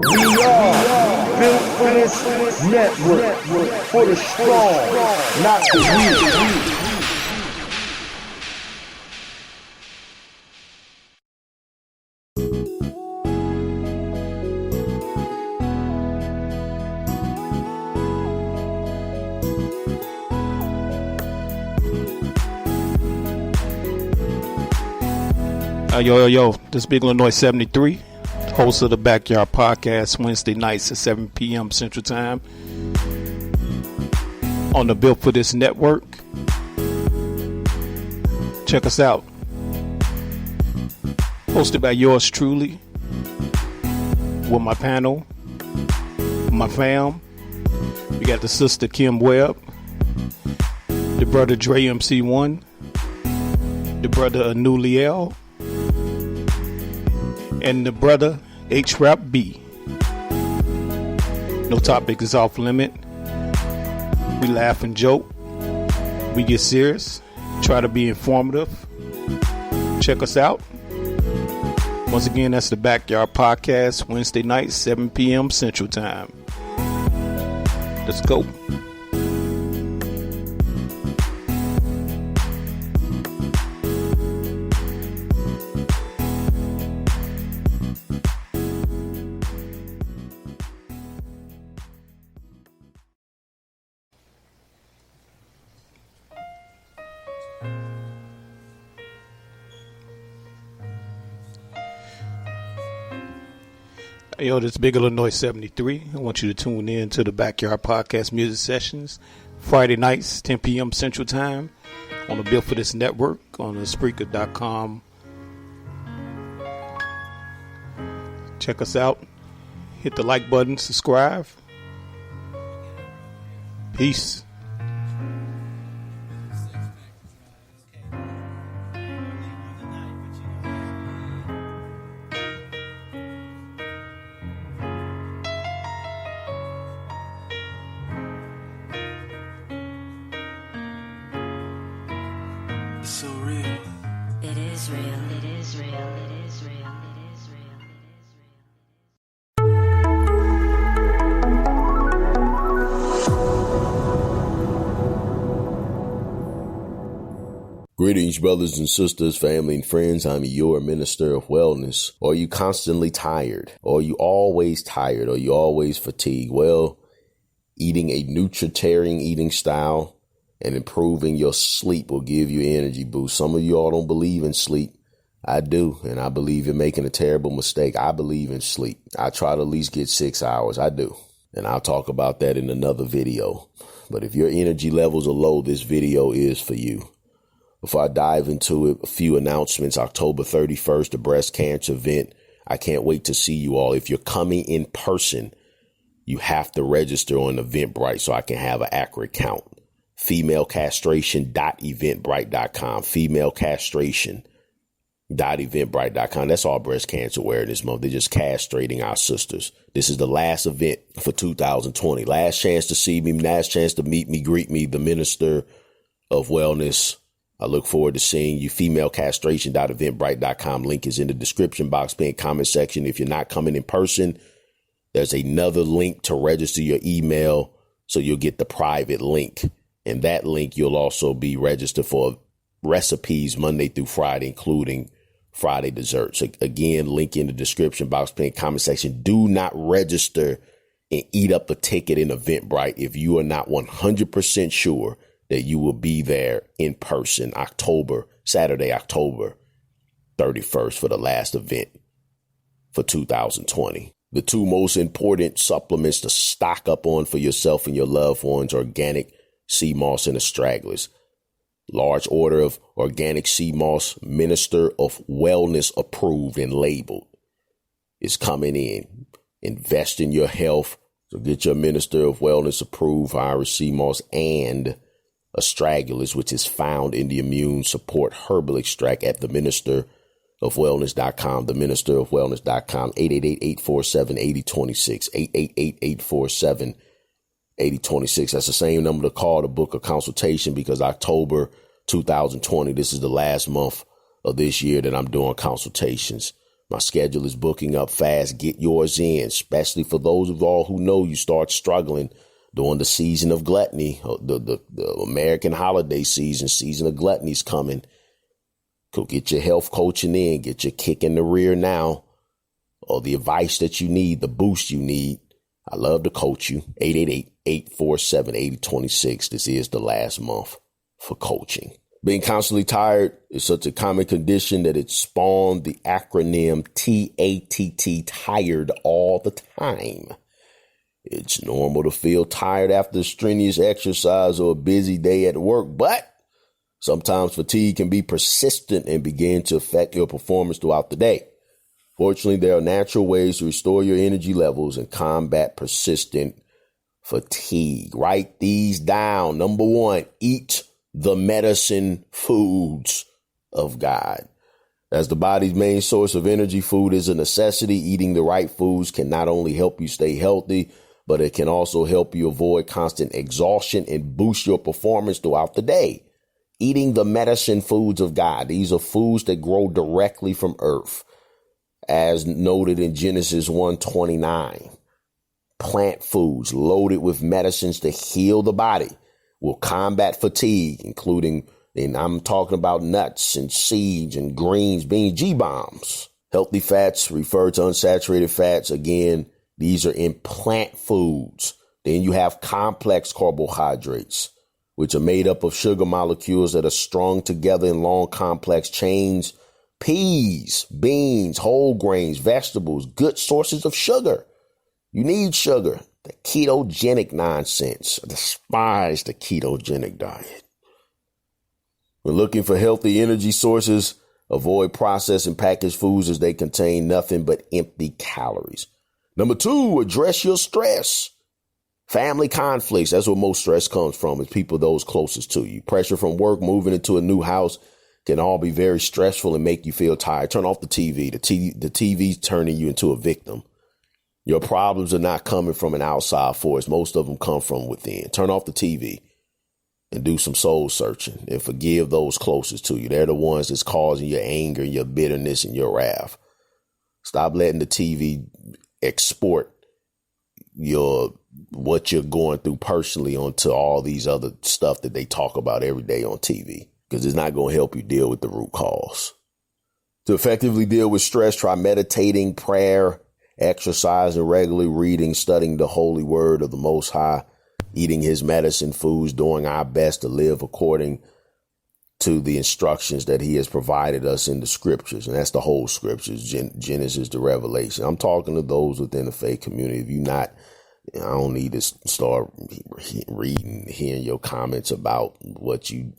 We are built for this network, for the strong, not the weak. Yo, this Big Illinois 73, host of the Backyard Podcast, Wednesday nights at 7 p.m. Central Time on the Built for This network. Check us out. Hosted by yours truly, with my panel, my fam. We got the sister Kim Webb, the brother Dre MC1, the brother Anuliel, and the brother HRap B. No topic is off limit. We laugh and joke. We get serious. Try to be informative. Check us out. Once again, that's the Backyard Podcast, Wednesday night, 7 p.m. Central Time. Let's go. Yo, this is Big Illinois 73. I want you to tune in to the Backyard Podcast music sessions Friday nights, 10 p.m. Central Time on the Built for This network on the Spreaker.com. Check us out. Hit the like button, subscribe. Peace. So real. It is real. It is real. It is real. It is real. Greetings, brothers and sisters, family and friends. I'm your minister of wellness. Are you constantly tired? Are you always tired? Are you always fatigued? Well, eating a nutritarian eating style and improving your sleep will give you energy boost. Some of you all don't believe in sleep. I do, and I believe you're making a terrible mistake. I believe in sleep. I try to at least get 6 hours. I do, and I'll talk about that in another video. But if your energy levels are low, this video is for you. Before I dive into it, a few announcements. October 31st, the breast cancer event. I can't wait to see you all. If you're coming in person, you have to register on Eventbrite so I can have an accurate count. Femalecastration.eventbrite.com. Femalecastration.eventbrite.com. That's all breast cancer awareness month. They're just castrating our sisters. This is the last event for 2020. Last chance to see me, last chance to meet me, greet me, the minister of wellness. I look forward to seeing you. Femalecastration.eventbrite.com. Link is in the description box, pinned comment section. If you're not coming in person, there's another link to register your email so you'll get the private link. And that link, you'll also be registered for recipes Monday through Friday, including Friday desserts. Again, link in the description box, pinned comment section. Do not register and eat up a ticket in Eventbrite if you are not 100% sure that you will be there in person Saturday, October 31st for the last event for 2020. The two most important supplements to stock up on for yourself and your loved ones: organic sea moss and astragalus. Large order of organic sea moss, Minister of Wellness approved and labeled, is coming in. Invest in your health. So get your Minister of Wellness approved Irish sea moss and astragalus, which is found in the immune support herbal extract at theministerofwellness.com, theministerofwellness.com, 888-847-8026, 888-847-8026. That's the same number to call to book a consultation, because October 2020, this is the last month of this year that I'm doing consultations. My schedule is booking up fast. Get yours in, especially for those of all who know you start struggling during the season of gluttony, the American holiday season of gluttony's coming. Go get your health coaching in, get your kick in the rear now, or the advice that you need, the boost you need. I love to coach you. 888-847-8026. This is the last month for coaching. Being constantly tired is such a common condition that it spawned the acronym TATT, tired all the time. It's normal to feel tired after a strenuous exercise or a busy day at work, but sometimes fatigue can be persistent and begin to affect your performance throughout the day. Fortunately, there are natural ways to restore your energy levels and combat persistent fatigue. Write these down. Number 1, eat the medicine foods of God. As the body's main source of energy, food is a necessity. Eating the right foods can not only help you stay healthy, but it can also help you avoid constant exhaustion and boost your performance throughout the day. Eating the medicine foods of God. These are foods that grow directly from earth, as noted in Genesis 1:29. Plant foods loaded with medicines to heal the body will combat fatigue, including, and I'm talking about nuts and seeds and greens, being G-bombs. Healthy fats refer to unsaturated fats. Again, these are in plant foods. Then you have complex carbohydrates, which are made up of sugar molecules that are strung together in long, complex chains. Peas, beans, whole grains, vegetables, good sources of sugar. You need sugar. The ketogenic nonsense. I despise the ketogenic diet. When looking for healthy energy sources, avoid processed and packaged foods as they contain nothing but empty calories. Number 2, address your stress. Family conflicts. That's where most stress comes from, is people those closest to you. Pressure from work, moving into a new house can all be very stressful and make you feel tired. Turn off the TV. The TV's turning you into a victim. Your problems are not coming from an outside force. Most of them come from within. Turn off the TV and do some soul searching and forgive those closest to you. They're the ones that's causing your anger, your bitterness, and your wrath. Stop letting the TV export what you're going through personally onto all these other stuff that they talk about every day on TV, because it's not going to help you deal with the root cause. To effectively deal with stress, try meditating, prayer, exercise, and regularly reading, studying the holy word of the Most High, eating his medicine foods, doing our best to live according to the instructions that he has provided us in the scriptures. And that's the whole scriptures, Genesis to Revelation. I'm talking to those within the faith community. If you're not, I don't need to start reading, hearing your comments about what you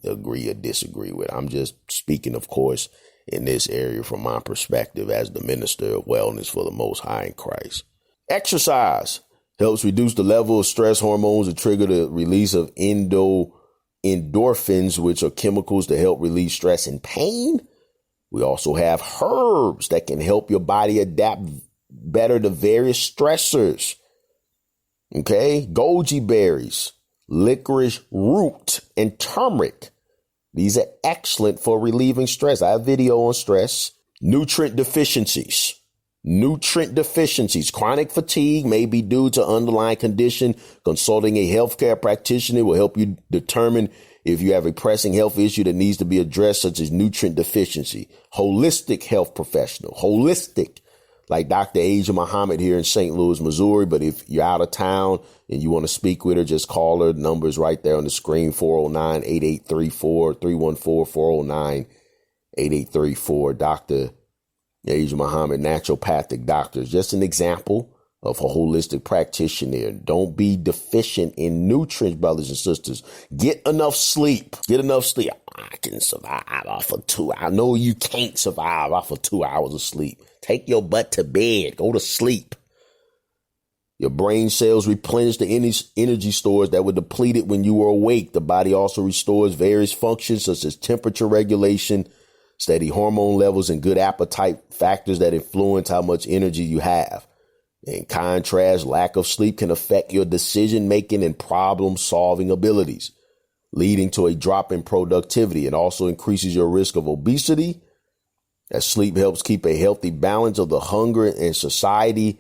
agree or disagree with. I'm just speaking, of course, in this area from my perspective as the minister of wellness for the Most High in Christ. Exercise helps reduce the level of stress hormones and trigger the release of endorphins, which are chemicals that help relieve stress and pain. We also have herbs that can help your body adapt better to various stressors. Okay, goji berries, licorice root, and turmeric. These are excellent for relieving stress. I have a video on stress. Nutrient deficiencies. Chronic fatigue may be due to underlying condition. Consulting a healthcare practitioner will help you determine if you have a pressing health issue that needs to be addressed, such as nutrient deficiency. Holistic health professional. Holistic. Like Dr. Asia Muhammad here in St. Louis, Missouri. But if you're out of town and you want to speak with her, just call her. The number is right there on the screen, 409-8834, 314-409-8834. Dr. Asia Muhammad, naturopathic doctor. Just an example of a holistic practitioner. Don't be deficient in nutrients, brothers and sisters. Get enough sleep. I can survive off of 2 hours. No, you can't survive off of 2 hours of sleep. Take your butt to bed. Go to sleep. Your brain cells replenish the energy stores that were depleted when you were awake. The body also restores various functions such as temperature regulation, steady hormone levels, and good appetite, factors that influence how much energy you have. In contrast, lack of sleep can affect your decision-making and problem-solving abilities, leading to a drop in productivity. It also increases your risk of obesity As sleep helps keep a healthy balance of the hunger and satiety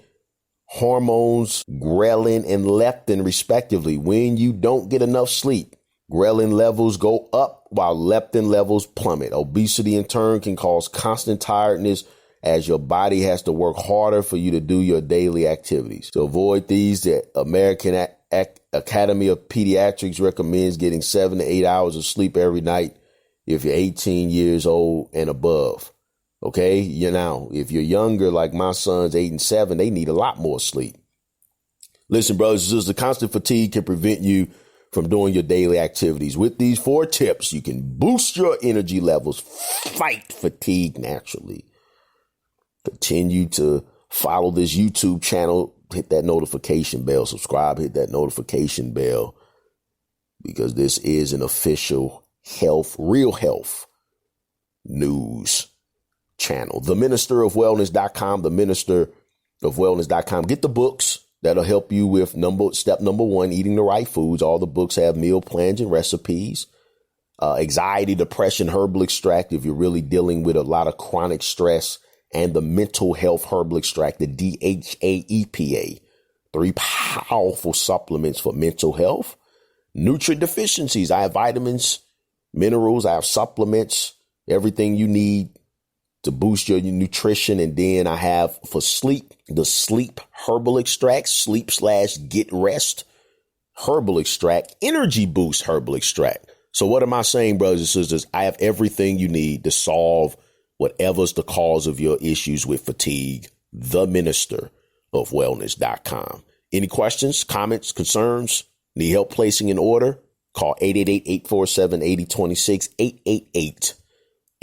hormones, ghrelin and leptin, respectively. When you don't get enough sleep, ghrelin levels go up while leptin levels plummet. Obesity, in turn, can cause constant tiredness as your body has to work harder for you to do your daily activities. To avoid these, the American Academy of Pediatrics recommends getting 7 to 8 hours of sleep every night if you're 18 years old and above. Okay, if you're younger, like my sons, 8 and 7, they need a lot more sleep. Listen, brothers and sisters, constant fatigue can prevent you from doing your daily activities. With these 4 tips, you can boost your energy levels, fight fatigue naturally. Continue to follow this YouTube channel, hit that notification bell, subscribe, hit that notification bell, because this is an official real health news channel. TheMinisterOfWellness.com, TheMinisterOfWellness.com. Get the books that'll help you with step number 1, eating the right foods. All the books have meal plans and recipes. Anxiety, depression, herbal extract, if you're really dealing with a lot of chronic stress, and the mental health herbal extract, the DHA EPA. 3 powerful supplements for mental health. Nutrient deficiencies. I have vitamins, minerals, I have supplements, everything you need to boost your nutrition. And then I have for sleep, the sleep herbal extract, sleep/get rest herbal extract, energy boost herbal extract. So what am I saying, brothers and sisters? I have everything you need to solve whatever's the cause of your issues with fatigue. TheMinisterOfWellness.com. Any questions, comments, concerns? Need help placing an order? Call 888-847-8026,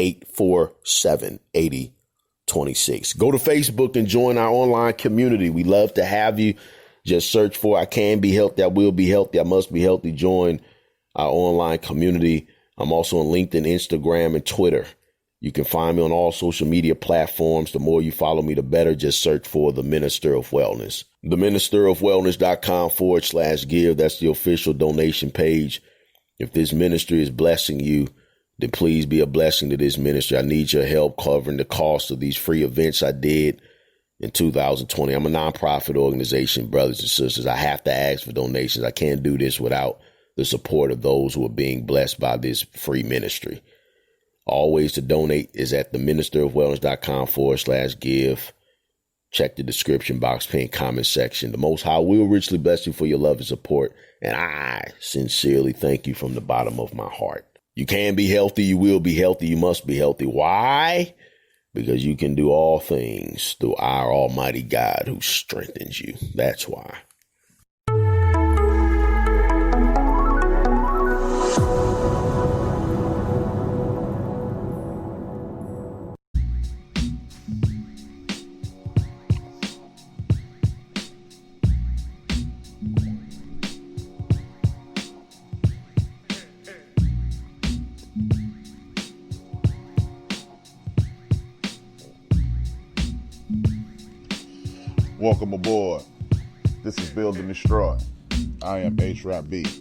888-847-8026. Go to Facebook and join our online community. We love to have you. Just search for I Can Be Healthy, I Will Be Healthy, I Must Be Healthy. Join our online community. I'm also on LinkedIn, Instagram, and Twitter. You can find me on all social media platforms. The more you follow me, the better. Just search for The Minister of Wellness. TheMinisterOfWellness.com/give. That's the official donation page. If this ministry is blessing you, then please be a blessing to this ministry. I need your help covering the cost of these free events I did in 2020. I'm a nonprofit organization, brothers and sisters. I have to ask for donations. I can't do this without the support of those who are being blessed by this free ministry. All ways to donate is at theministerofwellness.com/give. Check the description box, pin comment section. The Most High will richly bless you for your love and support. And I sincerely thank you from the bottom of my heart. You can be healthy. You will be healthy. You must be healthy. Why? Because you can do all things through our Almighty God who strengthens you. That's why. Welcome aboard. This is Build and Destroy. I am HRap. This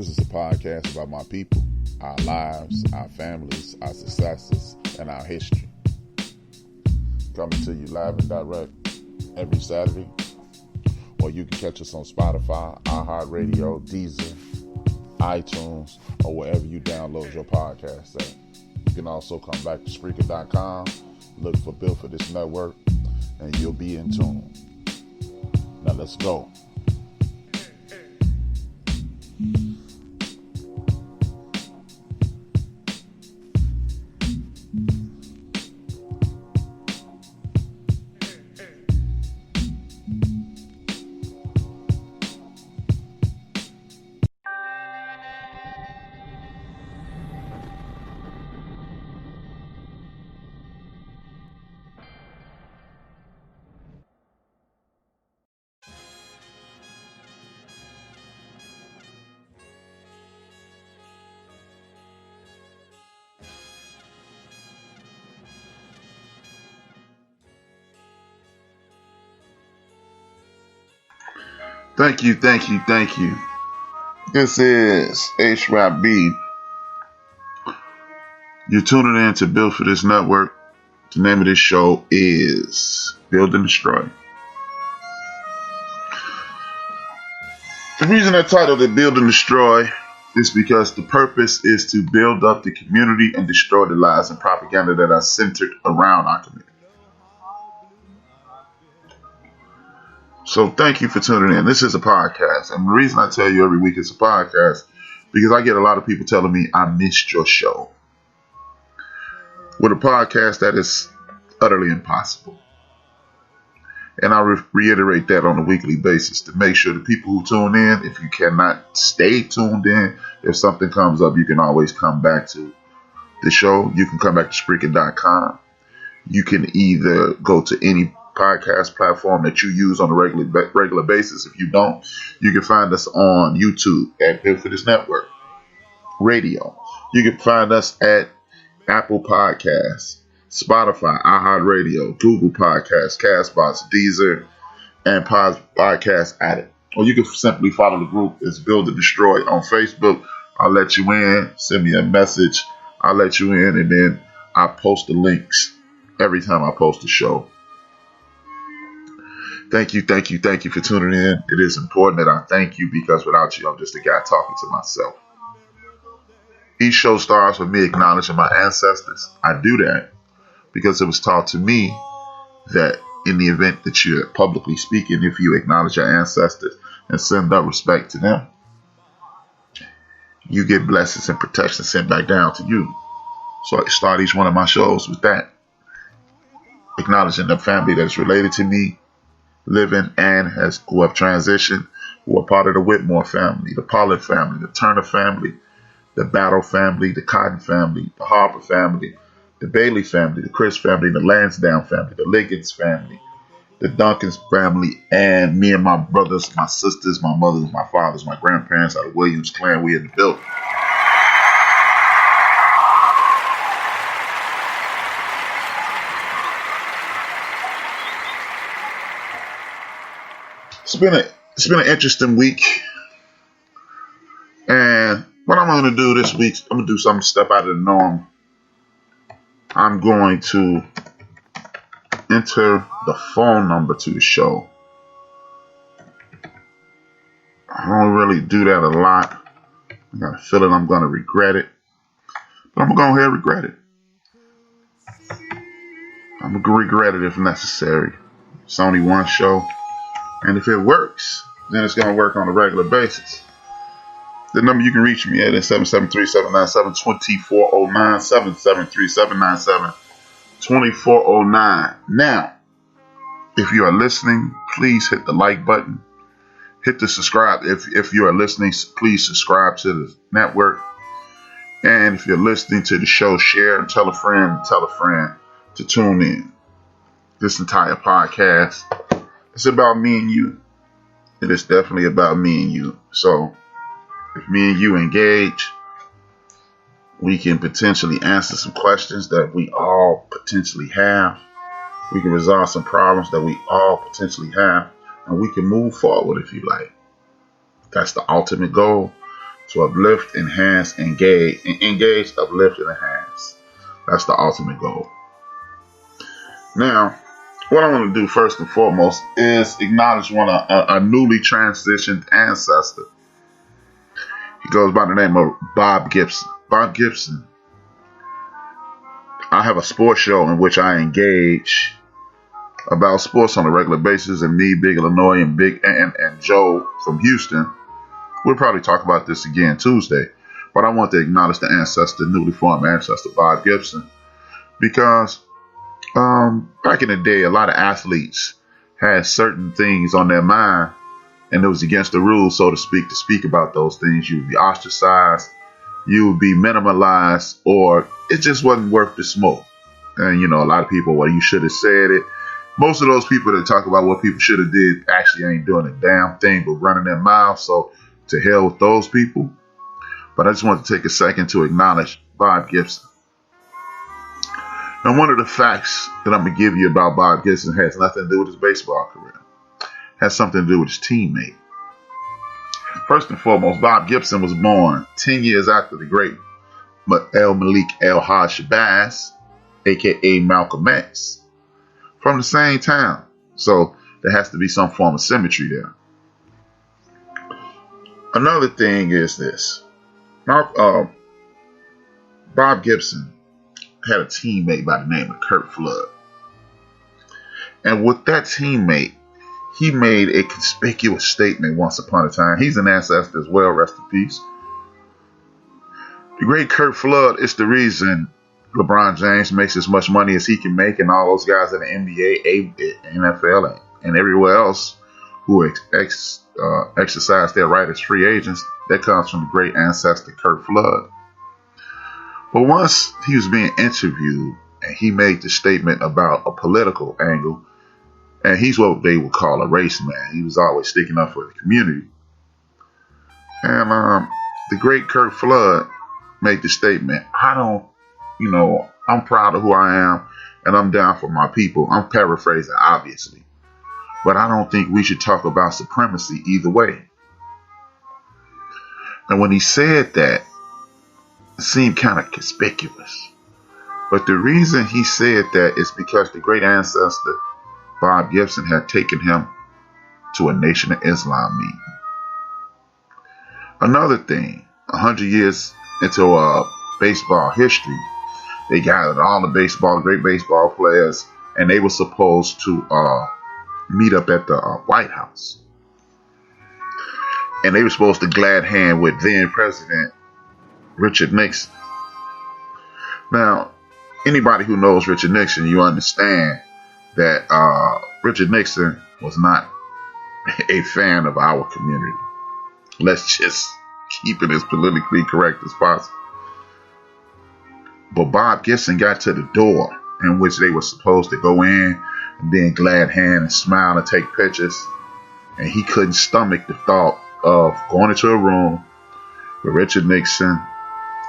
is a podcast about my people, our lives, our families, our successes, and our history. Coming to you live and direct every Saturday. Or you can catch us on Spotify, iHeartRadio, Deezer, iTunes, or wherever you download your podcast at. You can also come back to Spreaker.com, look for Build for This Network, and you'll be in tune. Now let's go. Thank you. This is HRap. You're tuning in to Build for This Network. The name of this show is Build and Destroy. The reason I titled it Build and Destroy is because the purpose is to build up the community and destroy the lies and propaganda that are centered around our community. So thank you for tuning in. This is a podcast. And the reason I tell you every week it's a podcast, because I get a lot of people telling me I missed your show. With a podcast, that is utterly impossible. And I reiterate that on a weekly basis to make sure the people who tune in, if you cannot stay tuned in, if something comes up, you can always come back to the show. You can come back to Spreaker.com. You can either go to any podcast platform that you use on a regular basis. If you don't, you can find us on YouTube at Build for This Network Radio. You can find us at Apple Podcasts, Spotify, iHeartRadio, Google Podcasts, Castbox, Deezer, and Podcast Addict. Or you can simply follow the group. It's Build and Destroy on Facebook. I'll let you in. Send me a message. I'll let you in, and then I post the links every time I post a show. Thank you for tuning in. It is important that I thank you, because without you, I'm just a guy talking to myself. Each show starts with me acknowledging my ancestors. I do that because it was taught to me that in the event that you're publicly speaking, if you acknowledge your ancestors and send up respect to them, you get blessings and protection sent back down to you. So I start each one of my shows with that. Acknowledging the family that is related to me, living and who have transitioned, who are part of the Whitmore family, the Pollard family, the Turner family, the Battle family, the Cotton family, the Harper family, the Bailey family, the Chris family, the Lansdowne family, the Liggins family, the Duncans family, and me and my brothers, my sisters, my mothers, my fathers, my grandparents out of Williams clan. We in the building. It's been an interesting week, and what I'm going to do this week, I'm going to do something to step out of the norm. I'm going to enter the phone number to the show. I don't really do that a lot. I got a feeling I'm going to regret it, but I'm going to go ahead and regret it. I'm going to regret it if necessary. It's only one show, and if it works, then it's going to work on a regular basis. The number you can reach me at is 773-797-2409, 773-797-2409. Now, if you are listening, please hit the like button. Hit the subscribe. If you are listening, please subscribe to the network. And if you're listening to the show, share and tell a friend to tune in. This entire podcast, it's about me and you. It is definitely about me and you. So, if me and you engage, we can potentially answer some questions that we all potentially have. We can resolve some problems that we all potentially have. And we can move forward if you like. That's the ultimate goal. To uplift, enhance, engage, uplift, and enhance. That's the ultimate goal. Now, what I want to do first and foremost is acknowledge a newly transitioned ancestor. He goes by the name of Bob Gibson. Bob Gibson. I have a sports show in which I engage about sports on a regular basis, and me, Big Illinois, and Joe from Houston. We'll probably talk about this again Tuesday, but I want to acknowledge the ancestor, newly formed ancestor, Bob Gibson, because back in the day, a lot of athletes had certain things on their mind, and it was against the rules, so to speak about those things. You would be ostracized, you would be minimalized, or it just wasn't worth the smoke. And, a lot of people, well, you should have said it. Most of those people that talk about what people should have did actually ain't doing a damn thing but running their mouths, so to hell with those people. But I just want to take a second to acknowledge Bob Gibson. And one of the facts that I'm going to give you about Bob Gibson has nothing to do with his baseball career. It has something to do with his teammate. First and foremost, Bob Gibson was born 10 years after the great El Malik El Haj Shabazz, aka Malcolm X, from the same town. So there has to be some form of symmetry there. Another thing is this. Bob Gibson had a teammate by the name of Kurt Flood. And with that teammate, he made a conspicuous statement once upon a time. He's an ancestor as well, rest in peace. The great Kurt Flood is the reason LeBron James makes as much money as he can make, and all those guys in the NBA, NFL, and everywhere else who exercise their right as free agents. That comes from the great ancestor Kurt Flood. But once he was being interviewed, and he made the statement about a political angle, and he's what they would call a race man. He was always sticking up for the community. And the great Kurt Flood made the statement, I'm proud of who I am, and I'm down for my people. I'm paraphrasing, obviously. But I don't think we should talk about supremacy either way. And when he said that, it seemed kind of conspicuous. But the reason he said that is because the great ancestor, Bob Gibson, had taken him to a Nation of Islam meeting. Another thing, 100 years into baseball history, they gathered all the great baseball players, and they were supposed to meet up at the White House. And they were supposed to glad hand with then President Richard Nixon. Now, anybody who knows Richard Nixon, you understand that Richard Nixon was not a fan of our community. Let's just keep it as politically correct as possible. But Bob Gibson got to the door in which they were supposed to go in and then glad hand and smile and take pictures. And he couldn't stomach the thought of going into a room with Richard Nixon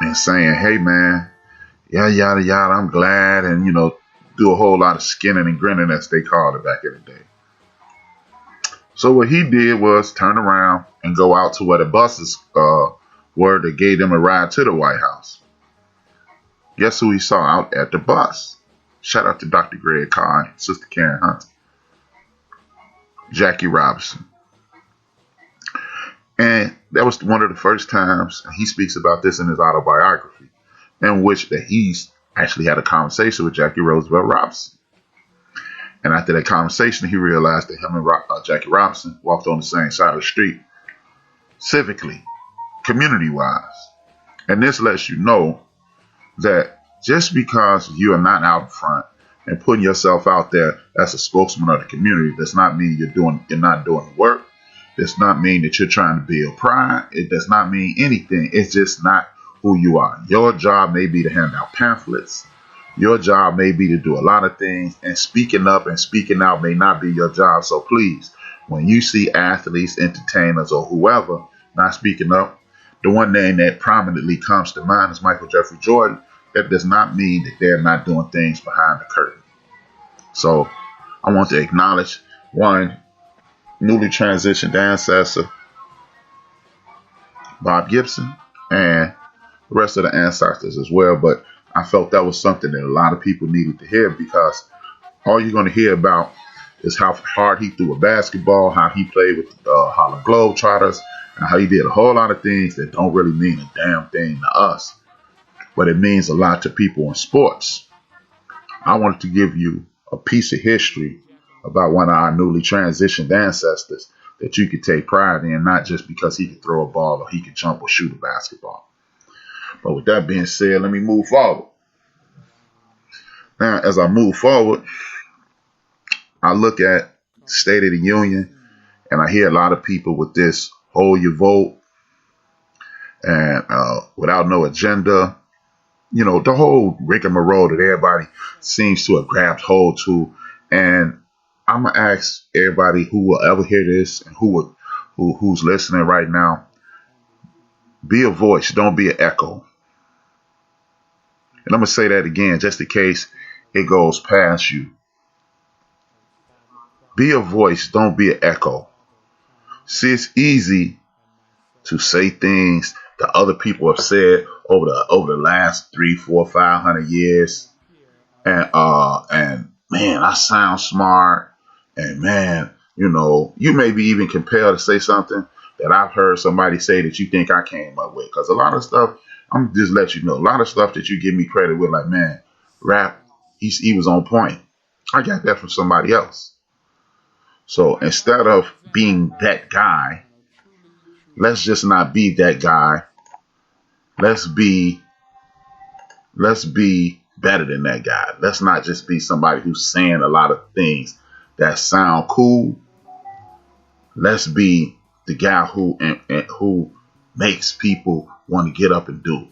and saying, hey man, yada yada, I'm glad, and do a whole lot of skinning and grinning, as they called it back in the day. So what he did was turn around and go out to where the buses were that gave them a ride to the White House. Guess who he saw out at the bus? Shout out to Dr. Greg Carr and Sister Karen Hunt. Jackie Robinson. And that was one of the first times, he speaks about this in his autobiography, in which that he's actually had a conversation with Jackie Roosevelt Robinson. And after that conversation, he realized that him and Jackie Robinson walked on the same side of the street, civically, community-wise. And this lets you know that just because you are not out front and putting yourself out there as a spokesman of the community, does not mean you're not doing the work. Does not mean that you're trying to build pride. It does not mean anything. It's just not who you are. Your job may be to hand out pamphlets. Your job may be to do a lot of things, and speaking up and speaking out may not be your job. So please, when you see athletes, entertainers, or whoever not speaking up, the one name that prominently comes to mind is Michael Jeffrey Jordan. That does not mean that they're not doing things behind the curtain. So I want to acknowledge one newly transitioned ancestor, Bob Gibson, and the rest of the ancestors as well. But I felt that was something that a lot of people needed to hear, because all you're going to hear about is how hard he threw a basketball, how he played with the Harlem Globetrotters, and how he did a whole lot of things that don't really mean a damn thing to us, but it means a lot to people in sports. I wanted to give you a piece of history about one of our newly transitioned ancestors that you could take pride in, not just because he could throw a ball or he could jump or shoot a basketball. But with that being said, let me move forward. Now, as I move forward, I look at State of the Union, and I hear a lot of people with this hold your vote and without no agenda. The whole rigmarole that everybody seems to have grabbed hold to. And I'm going to ask everybody who will ever hear this and who's listening right now, be a voice, don't be an echo. And I'm going to say that again, just in case it goes past you. Be a voice, don't be an echo. See, it's easy to say things that other people have said over the last 3, 4, 500 years. And man, I sound smart. And man, you may be even compelled to say something that I've heard somebody say that you think I came up with. Because a lot of stuff, I'm just let you know, a lot of stuff that you give me credit with, like, man, Rap, he was on point. I got that from somebody else. So instead of being that guy, let's just not be that guy. Let's be better than that guy. Let's not just be somebody who's saying a lot of things that sound cool. Let's be the guy who makes people want to get up and do.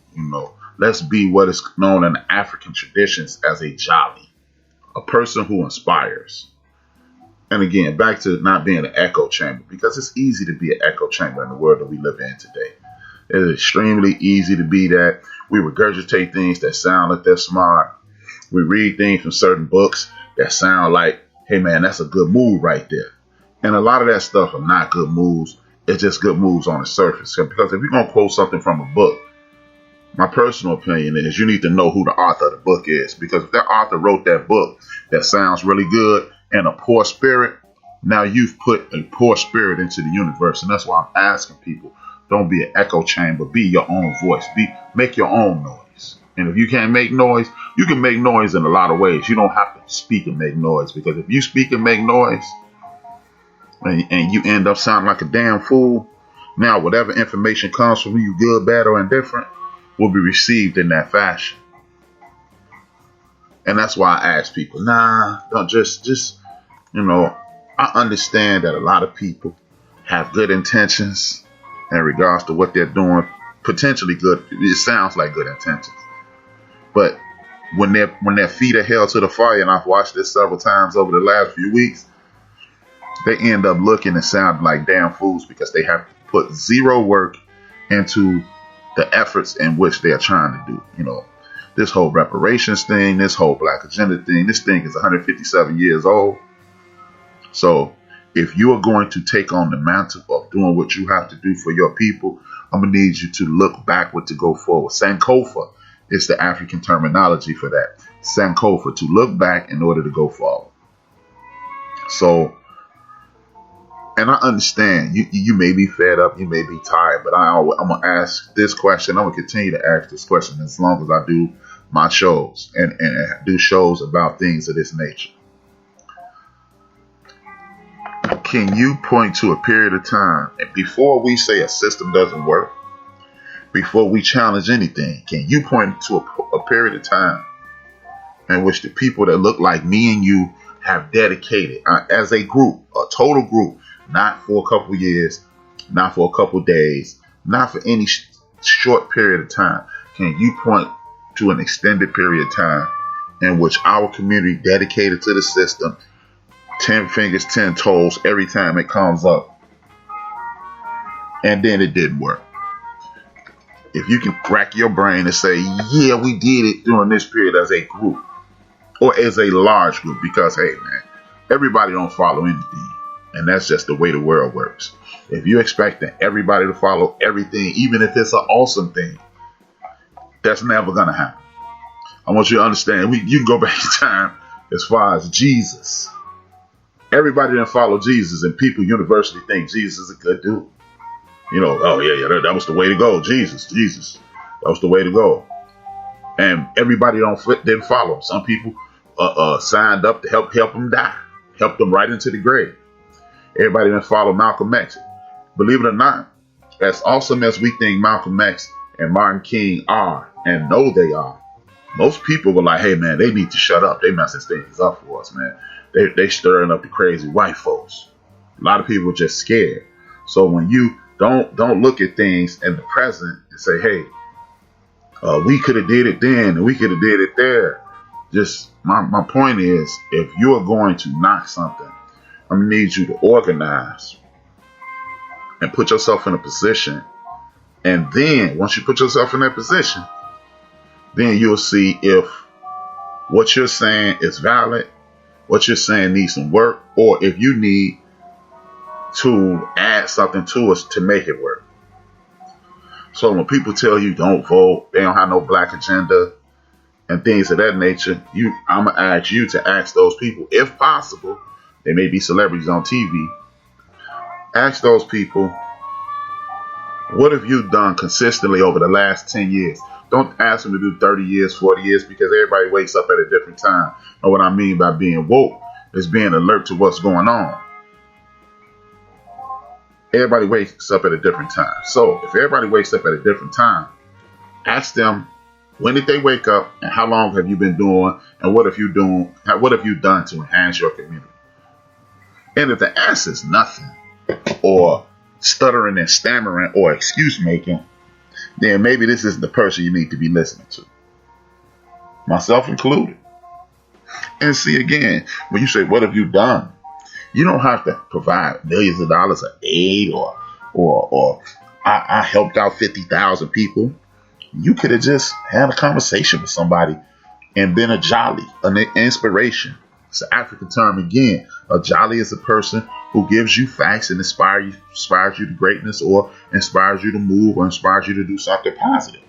Let's be what is known in the African traditions as a jolly, a person who inspires. And again, back to not being an echo chamber, because it's easy to be an echo chamber in the world that we live in today. It is extremely easy to be that. We regurgitate things that sound like they're smart. We read things from certain books that sound like, hey man, that's a good move right there. And a lot of that stuff are not good moves. It's just good moves on the surface. Because if you're going to quote something from a book, my personal opinion is you need to know who the author of the book is. Because if that author wrote that book that sounds really good in a poor spirit, now you've put a poor spirit into the universe. And that's why I'm asking people, don't be an echo chamber. Be your own voice. Make your own noise. And if you can't make noise, you can make noise in a lot of ways. You don't have to speak and make noise. Because if you speak and make noise and you end up sounding like a damn fool, now whatever information comes from you, good, bad, or indifferent, will be received in that fashion. And that's why I ask people, don't just I understand that a lot of people have good intentions in regards to what they're doing, potentially good. It sounds like good intentions. But when their feet are held to the fire, and I've watched this several times over the last few weeks, they end up looking and sounding like damn fools because they have put zero work into the efforts in which they are trying to do. This whole reparations thing, this whole Black agenda thing, this thing is 157 years old. So if you are going to take on the mantle of doing what you have to do for your people, I'm going to need you to look backward to go forward. Sankofa is the African terminology for that. Sankofa, to look back in order to go forward. So, and I understand you may be fed up, you may be tired, but I'm going to ask this question. I'm going to continue to ask this question as long as I do my shows and do shows about things of this nature. Can you point to a period of time, and before we say a system doesn't work, before we challenge anything, can you point to a period of time in which the people that look like me and you have dedicated as a group, a total group, not for a couple years, not for a couple days, not for any short period of time, can you point to an extended period of time in which our community dedicated to the system, 10 fingers, 10 toes every time it comes up, and then it didn't work? If you can crack your brain and say, yeah, we did it during this period as a group or as a large group, because, hey, man, everybody don't follow anything. And that's just the way the world works. If you expect everybody to follow everything, even if it's an awesome thing, that's never going to happen. I want you to understand, you can go back in time as far as Jesus. Everybody didn't follow Jesus, and people universally think Jesus is a good dude. That was the way to go. Jesus, that was the way to go. And everybody didn't follow him. Some people signed up to help him die, help them right into the grave. Everybody didn't follow Malcolm X. Believe it or not, as awesome as we think Malcolm X and Martin King are, and know they are, most people were like, hey man, they need to shut up. They messing things up for us, man. They stirring up the crazy white folks. A lot of people are just scared. So when you don't look at things in the present and say, hey, we could have did it then and we could have did it there. Just my point is, if you are going to knock something, I'm gonna need you to organize and put yourself in a position. And then once you put yourself in that position, then you'll see if what you're saying is valid, what you're saying needs some work, or if you need to add something to us to make it work. So when people tell you don't vote, they don't have no black agenda and things of that nature, I'm gonna ask you to ask those people, if possible. They may be celebrities on TV. Ask those people, what have you done consistently over the last 10 years? Don't ask them to do 30 years, 40 years, because everybody wakes up at a different time. And what I mean by being woke is being alert to what's going on. Everybody wakes up at a different time. So if everybody wakes up at a different time, ask them, when did they wake up and how long have you been doing and what have you done to enhance your community? And if the answer is nothing, or stuttering and stammering or excuse making, then maybe this isn't the person you need to be listening to. Myself included. And see, again, when you say, what have you done? You don't have to provide millions of dollars of aid or I helped out 50,000 people. You could have just had a conversation with somebody and been a jolly, an inspiration. It's an African term again. A jolly is a person who gives you facts and inspires you to greatness, or inspires you to move, or inspires you to do something positive.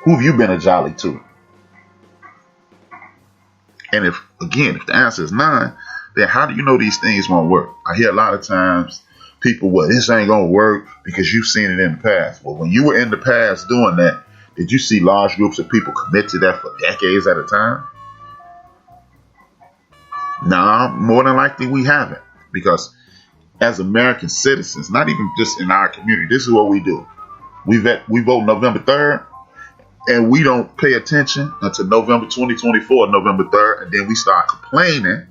Who have you been a jolly to? And if the answer is none, then how do you know these things won't work? I hear a lot of times people, well, this ain't gonna work because you've seen it in the past. Well, when you were in the past doing that, did you see large groups of people commit to that for decades at a time? Nah, more than likely we haven't. Because as American citizens, not even just in our community, this is what we do. We vote November 3rd, and we don't pay attention until November 2024, November 3rd, and then we start complaining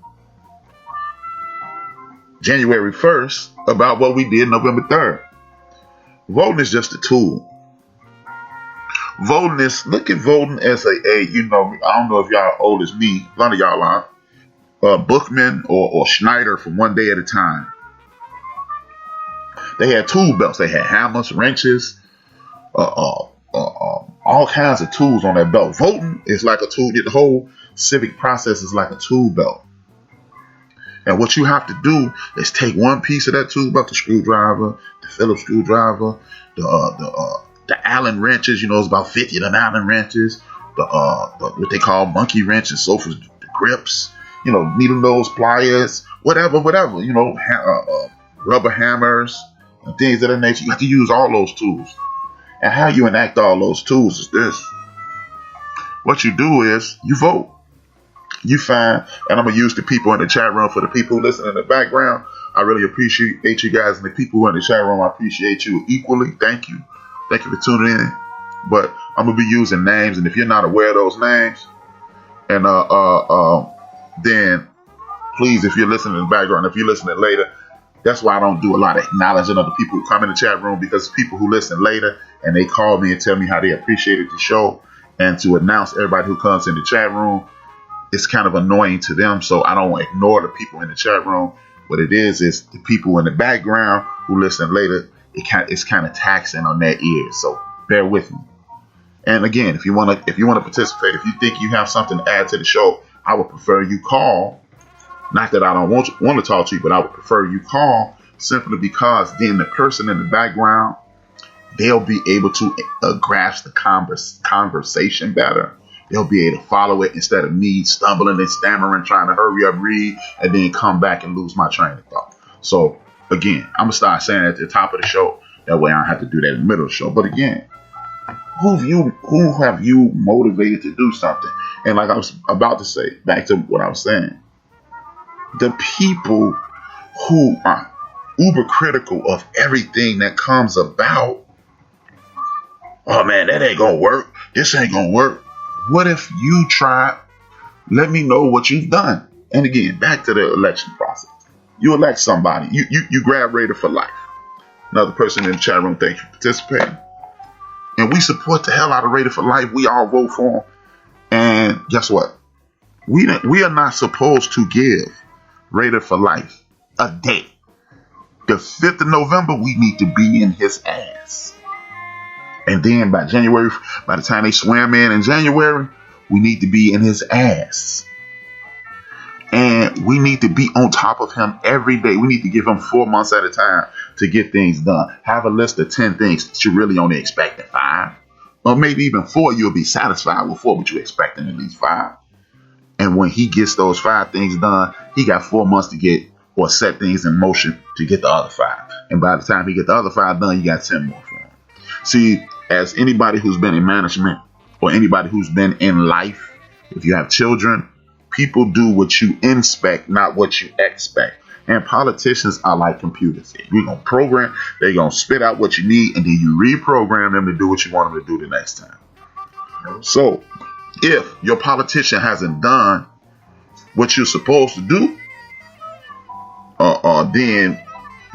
January 1st about what we did November 3rd. Voting is just a tool. Look at voting as I don't know if y'all old as me, none of y'all are. Bookman or Schneider from One Day at a Time. They had tool belts. They had hammers, wrenches, all kinds of tools on that belt. Voting is like a tool. The whole civic process is like a tool belt. And what you have to do is take one piece of that tool belt, the screwdriver, the Phillips screwdriver, the Allen wrenches. It's about 50 of them Allen wrenches. The what they call monkey wrenches, so for the grips. Needle nose pliers, whatever, rubber hammers and things of that nature. You have to use all those tools. And how you enact all those tools is this. What you do is you vote. You find, and I'm going to use the people in the chat room for the people who listen in the background. I really appreciate you guys, and the people who are in the chat room, I appreciate you equally. Thank you. Thank you for tuning in. But I'm going to be using names, and if you're not aware of those names, and then please, if you're listening in the background, if you're listening later, that's why I don't do a lot of acknowledging of the people who come in the chat room, because people who listen later and they call me and tell me how they appreciated the show, and to announce everybody who comes in the chat room, it's kind of annoying to them. So I don't ignore the people in the chat room. What it is the people in the background who listen later, it's kind of taxing on their ears. So bear with me. And again, if you want to participate, if you think you have something to add to the show, I would prefer you call. Not that I don't want to talk to you, but I would prefer you call, simply because then the person in the background, they'll be able to grasp the conversation better. They'll be able to follow it instead of me stumbling and stammering, trying to hurry up, read, and then come back and lose my train of thought. So again, I'm gonna start saying at the top of the show. That way I don't have to do that in the middle of the show. But again, who have you motivated to do something? And like I was about to say, back to what I was saying, the people who are uber critical of everything that comes about. Oh man, that ain't gonna work. This ain't gonna work. What if you try? Let me know what you've done. And again, back to the election process. You elect somebody. You grab Raider for life. Another person in the chat room, thank you for participating. And we support the hell out of Raider for life. We all vote for him. And guess what? We are not supposed to give Raider for life a date. The 5th of November, we need to be in his ass. And then by the time they swam in January, we need to be in his ass. And we need to be on top of him every day. We need to give him 4 months at a time to get things done. Have a list of 10 things that you're really only expecting 5. Or maybe even 4, you'll be satisfied with 4, but you're expecting at least 5. And when he gets those 5 things done, he got 4 months to get or set things in motion to get the other 5. And by the time he get the other 5 done, you got 10 more for him. See, as anybody who's been in management or anybody who's been in life, if you have children, people do what you inspect, not what you expect. And politicians are like computers. You're going to program, they're going to spit out what you need, and then you reprogram them to do what you want them to do the next time. So if your politician hasn't done what you're supposed to do, then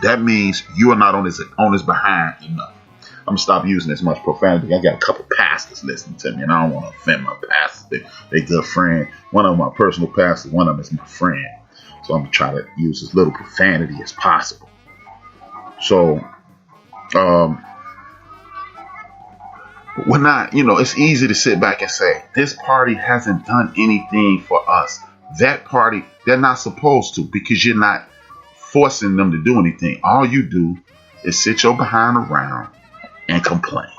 that means you are not on his behind enough. I'm gonna stop using as much profanity. I got a couple pastors listening to me, and I don't want to offend my pastors. They're good friend. One of them my personal pastor, one of them is my friend. So I'm gonna try to use as little profanity as possible. So, we're not, it's easy to sit back and say, this party hasn't done anything for us. That party, they're not supposed to, because you're not forcing them to do anything. All you do is sit your behind around and complain.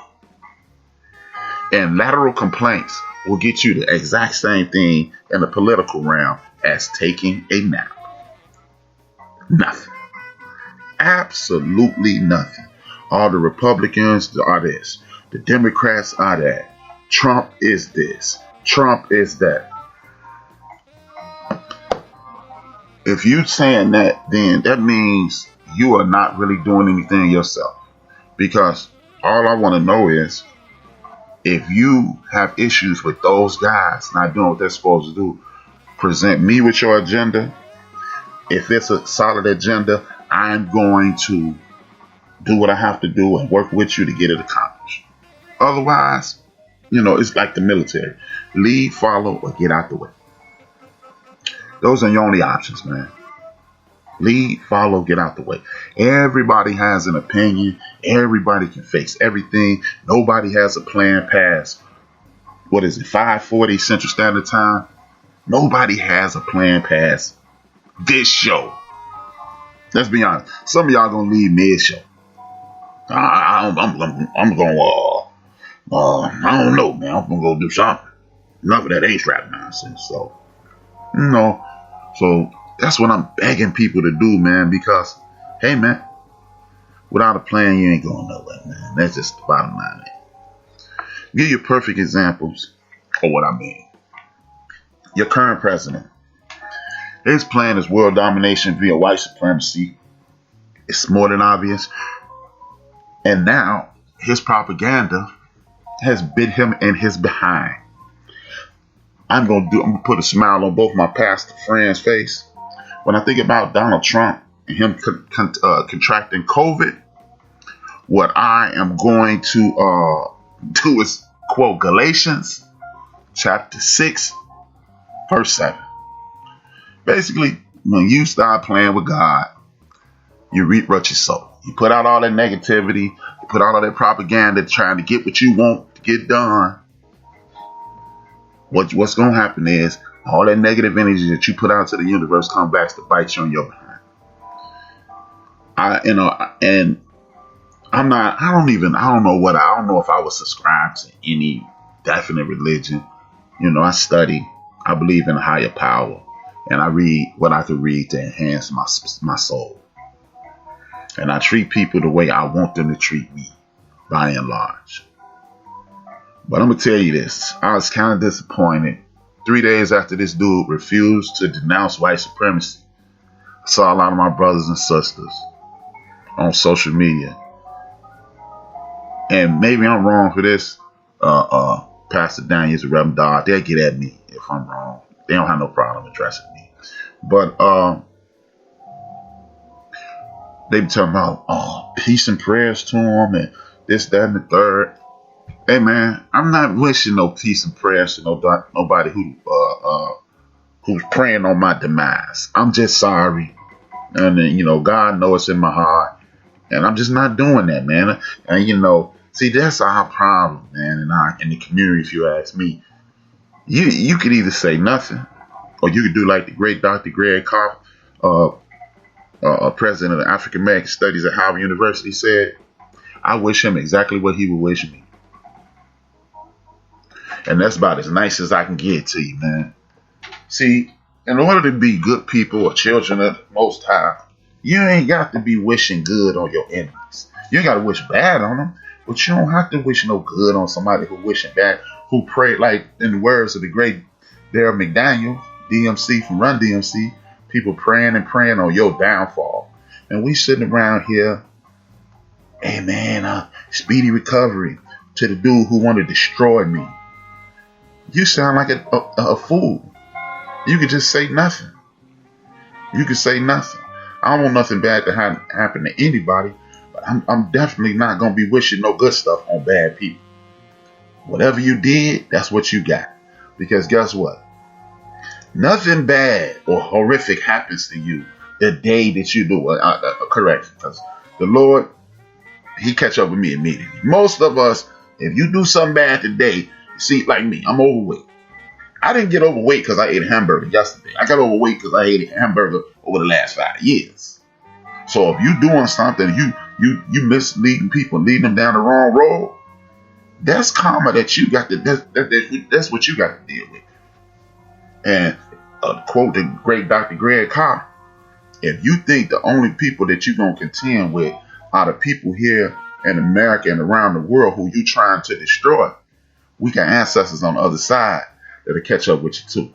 And lateral complaints will get you the exact same thing in the political realm as taking a nap. Nothing. Absolutely nothing. All the Republicans are this. The Democrats are that. Trump is this. Trump is that. If you're saying that, then that means you are not really doing anything yourself. Because all I want to know is, if you have issues with those guys not doing what they're supposed to do, present me with your agenda. If it's a solid agenda, I'm going to do what I have to do and work with you to get it accomplished. Otherwise, it's like the military. Lead, follow, or get out the way. Those are your only options, man. Lead, follow, get out the way. Everybody has an opinion. Everybody can face everything. Nobody has a plan past, 5:40 Central Standard Time? Nobody has a plan past this show. Let's be honest. Some of y'all gonna leave mid-show. I'm going, I don't know, man. I'm gonna go do something. Enough of that HRap nonsense. So, so that's what I'm begging people to do, man, because, hey, man, without a plan, you ain't going nowhere, man. That's just the bottom line, man. Give you perfect examples of what I mean. Your current president, his plan is world domination via white supremacy. It's more than obvious. And now his propaganda has bit him in his behind. I'm gonna put a smile on both my pastor friends' face. When I think about Donald Trump and him contracting COVID, what I am going to do is quote Galatians chapter 6, verse 7. Basically, when you start playing with God, you reap what you sow. You put out all that negativity, you put out all that propaganda trying to get what you want to get done. What's going to happen is all that negative energy that you put out to the universe comes back to bite you on your behind. I don't know if I would subscribe to any definite religion. I study. I believe in a higher power, and I read what I can read to enhance my soul. And I treat people the way I want them to treat me, by and large. But I'm going to tell you this. I was kind of disappointed. 3 days after this dude refused to denounce white supremacy, I saw a lot of my brothers and sisters on social media. And maybe I'm wrong for this. Pastor Daniels, Reverend Dodd, they'll get at me if I'm wrong. They don't have no problem addressing me. But they be talking about peace and prayers to him and this, that, and the third. Hey, man, I'm not wishing no peace and prayers to nobody who's praying on my demise. I'm just sorry. And then, God knows it's in my heart. And I'm just not doing that, man. And, see, that's our problem, man. In the community, if you ask me, you could either say nothing Or you could do like the great Dr. Greg Koff, president of the African American Studies at Howard University, said, I wish him exactly what he would wish me. And that's about as nice as I can get to you, man. See, in order to be good people or children of the Most High, you ain't got to be wishing good on your enemies. You ain't got to wish bad on them, but you don't have to wish no good on somebody who wishing bad, who prayed, like in the words of the great Darryl McDaniel, DMC from Run DMC, people praying and praying on your downfall. And we sitting around here, hey man, speedy recovery to the dude who wanted to destroy me. You sound like a fool. You could just say nothing. You could say nothing. I don't want nothing bad to happen to anybody, but I'm definitely not going to be wishing no good stuff on bad people. Whatever you did, that's what you got. Because guess what? Nothing bad or horrific happens to you the day that you do it. Correct. Because the Lord, he catch up with me immediately. Most of us, if you do something bad today, see, like me, I'm overweight. I didn't get overweight because I ate a hamburger yesterday. I got overweight because I ate a hamburger over the last 5 years. So if you doing something, you misleading people, leading them down the wrong road, that's karma that you got to, that's what you got to deal with. And quote the great Dr. Greg Koff, if you think the only people that you're going to contend with are the people here in America and around the world who you trying to destroy, we got ancestors on the other side that'll catch up with you too.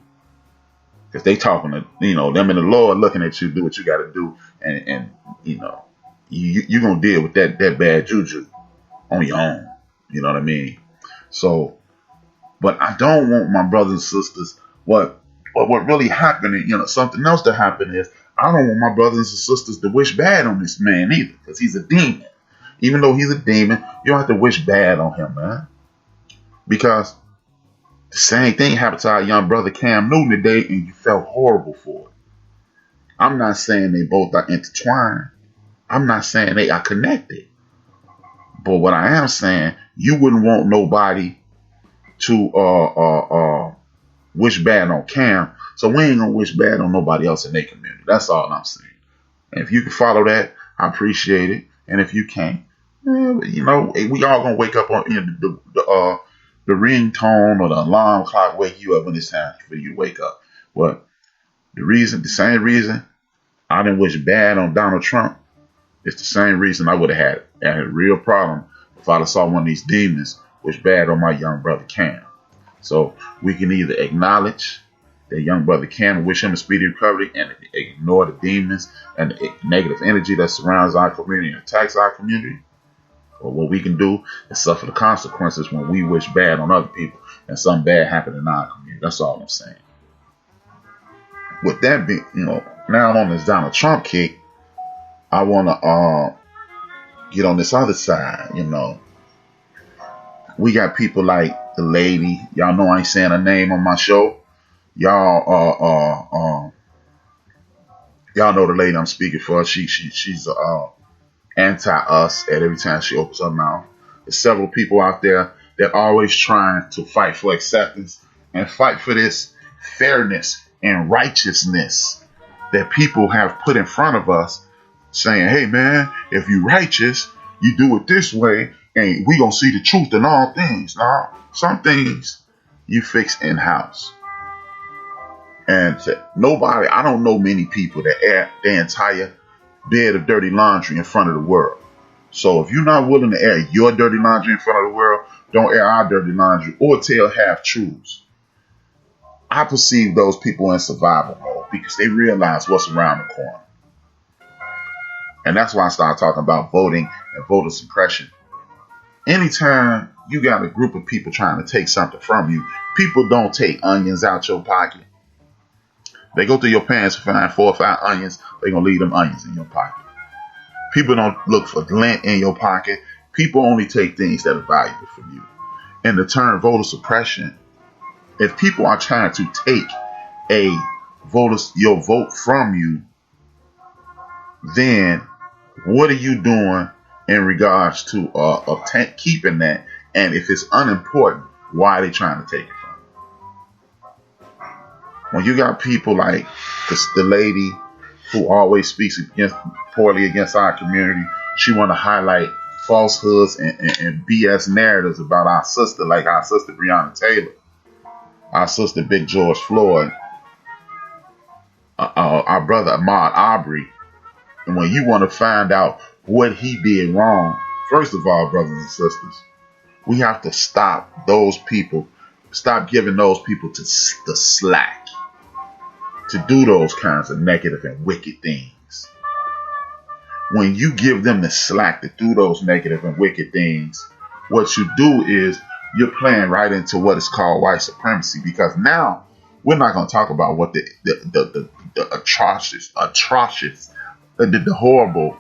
Because they talking to, them and the Lord looking at you, do what you got to do. And you're going to deal with that bad juju on your own. You know what I mean? So, but I don't want my brothers and sisters, what really happened, something else to happen is, I don't want my brothers and sisters to wish bad on this man either. Because he's a demon. Even though he's a demon, you don't have to wish bad on him, man. Because the same thing happened to our young brother Cam Newton today, and you felt horrible for it. I'm not saying they both are intertwined. I'm not saying they are connected. But what I am saying, you wouldn't want nobody to wish bad on Cam, so we ain't gonna wish bad on nobody else in their community. That's all I'm saying. And if you can follow that, I appreciate it. And if you can't, we all gonna wake up on the ringtone or the alarm clock wake you up when it's time for you to wake up. But the same reason I didn't wish bad on Donald Trump, it's the same reason I would have had a real problem if I'd have saw one of these demons wish bad on my young brother Cam. So we can either acknowledge that young brother Cam and wish him a speedy recovery and ignore the demons and the negative energy that surrounds our community and attacks our community. Or what we can do is suffer the consequences when we wish bad on other people and something bad happen in our community. That's all I'm saying. With that being, now I'm on this Donald Trump kick, I want to get on this other side. We got people like the lady. Y'all know I ain't saying her name on my show. Y'all know the lady I'm speaking for. She's anti-us at every time she opens her mouth. There's several people out there that are always trying to fight for acceptance and fight for this fairness and righteousness that people have put in front of us, saying, hey man, if you righteous, you do it this way and we gonna see the truth in all things. Now, some things you fix in-house. And nobody, I don't know many people that air their entire bed of dirty laundry in front of the world. So if you're not willing to air your dirty laundry in front of the world, don't air our dirty laundry or tell half truths. I perceive those people in survival mode because they realize what's around the corner. And that's why I started talking about voting and voter suppression. Anytime you got a group of people trying to take something from you, people don't take onions out your pocket. They go through your pants and find 4 or 5 onions. They're going to leave them onions in your pocket. People don't look for lint in your pocket. People only take things that are valuable for you. And the term voter suppression, if people are trying to take your vote from you, then what are you doing in regards to keeping that? And if it's unimportant, why are they trying to take it from you? When you got people like the lady who always speaks poorly against our community, she want to highlight falsehoods and BS narratives about our sister, like our sister Breonna Taylor, our sister Big George Floyd, our brother Ahmaud Arbery. And when you want to find out what he did wrong, first of all, brothers and sisters, we have to stop those people, stop giving those people the slack to do those kinds of negative and wicked things. When you give them the slack to do those negative and wicked things, what you do is you're playing right into what is called white supremacy. Because now we're not going to talk about what the atrocious, the horrible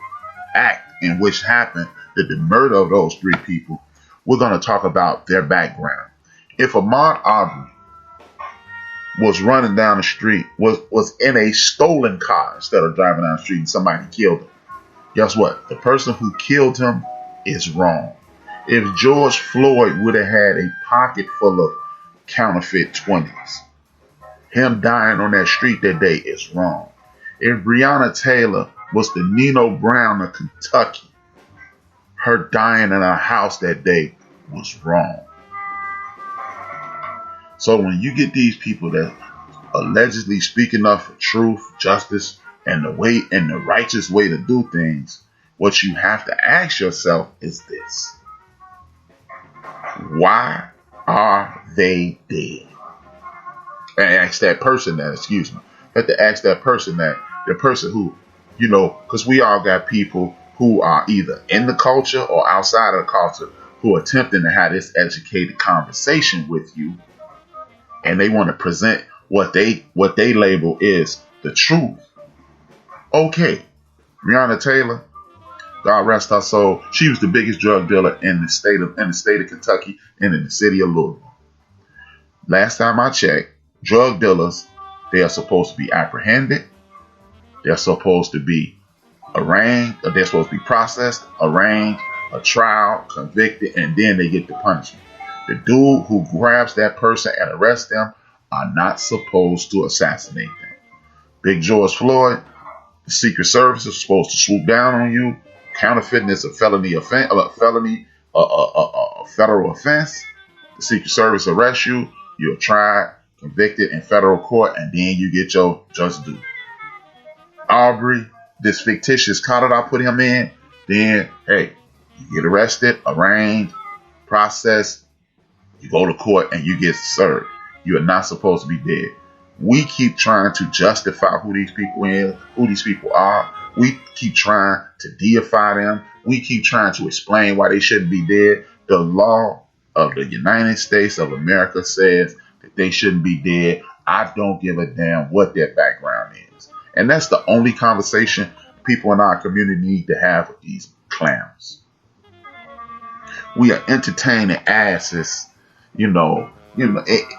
act in which happened, the murder of those 3 people. We're going to talk about their background. If Ahmaud Arbery was running down the street, was in a stolen car instead of driving down the street and somebody killed him, guess what? The person who killed him is wrong. If George Floyd would have had a pocket full of counterfeit 20s, him dying on that street that day is wrong. If Breonna Taylor was the Nino Brown of Kentucky, her dying in her house that day was wrong. So when you get these people that allegedly speaking up for truth, justice, and the righteous way to do things, what you have to ask yourself is this: why are they dead? And ask that person that, excuse me. You have to ask that person that, the person who, because we all got people who are either in the culture or outside of the culture who are attempting to have this educated conversation with you, and they want to present what they label is the truth. Okay, Breonna Taylor, God rest her soul, she was the biggest drug dealer in the state of Kentucky and in the city of Louisville. Last time I checked, drug dealers, they are supposed to be apprehended, they're supposed to be arraigned, or they're supposed to be processed, arraigned, a trial, convicted, and then they get the punishment. The dude who grabs that person and arrests them are not supposed to assassinate them. Big George Floyd, the Secret Service is supposed to swoop down on you. Counterfeiting is a federal offense. The Secret Service arrests you. You're tried, convicted in federal court, and then you get your just due. Arbery, this fictitious car that I put him in, then, hey, you get arrested, arraigned, processed, you go to court, and you get served. You are not supposed to be dead. We keep trying to justify who these people are. We keep trying to deify them. We keep trying to explain why they shouldn't be dead. The law of the United States of America says that they shouldn't be dead. I don't give a damn what their background is. And that's the only conversation people in our community need to have with these clowns. We are entertaining asses, and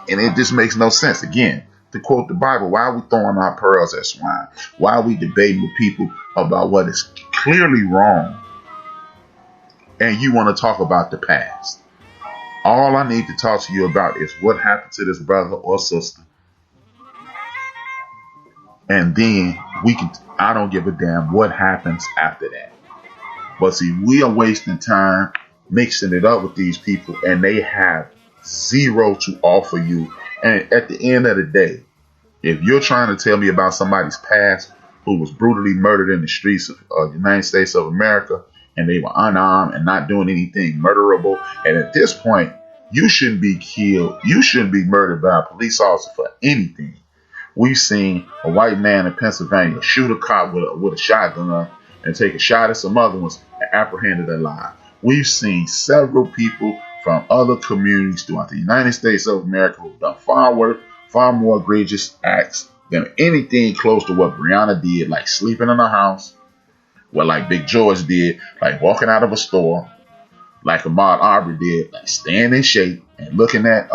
it just makes no sense. Again, to quote the Bible, why are we throwing our pearls at swine? Why are we debating with people about what is clearly wrong? And you want to talk about the past. All I need to talk to you about is what happened to this brother or sister. And then I don't give a damn what happens after that. But see, we are wasting time mixing it up with these people, and they have zero to offer you. And at the end of the day, if you're trying to tell me about somebody's past who was brutally murdered in the streets of the United States of America, and they were unarmed and not doing anything murderable, and at this point, you shouldn't be killed. You shouldn't be murdered by a police officer for anything. We've seen a white man in Pennsylvania shoot a cop with a shotgun and take a shot at some other ones and apprehended alive. We've seen several people from other communities throughout the United States of America who've done far more egregious acts than anything close to what Breonna did, like sleeping in a house, what like Big George did, like walking out of a store, like Ahmaud Arbery did, like staying in shape and looking at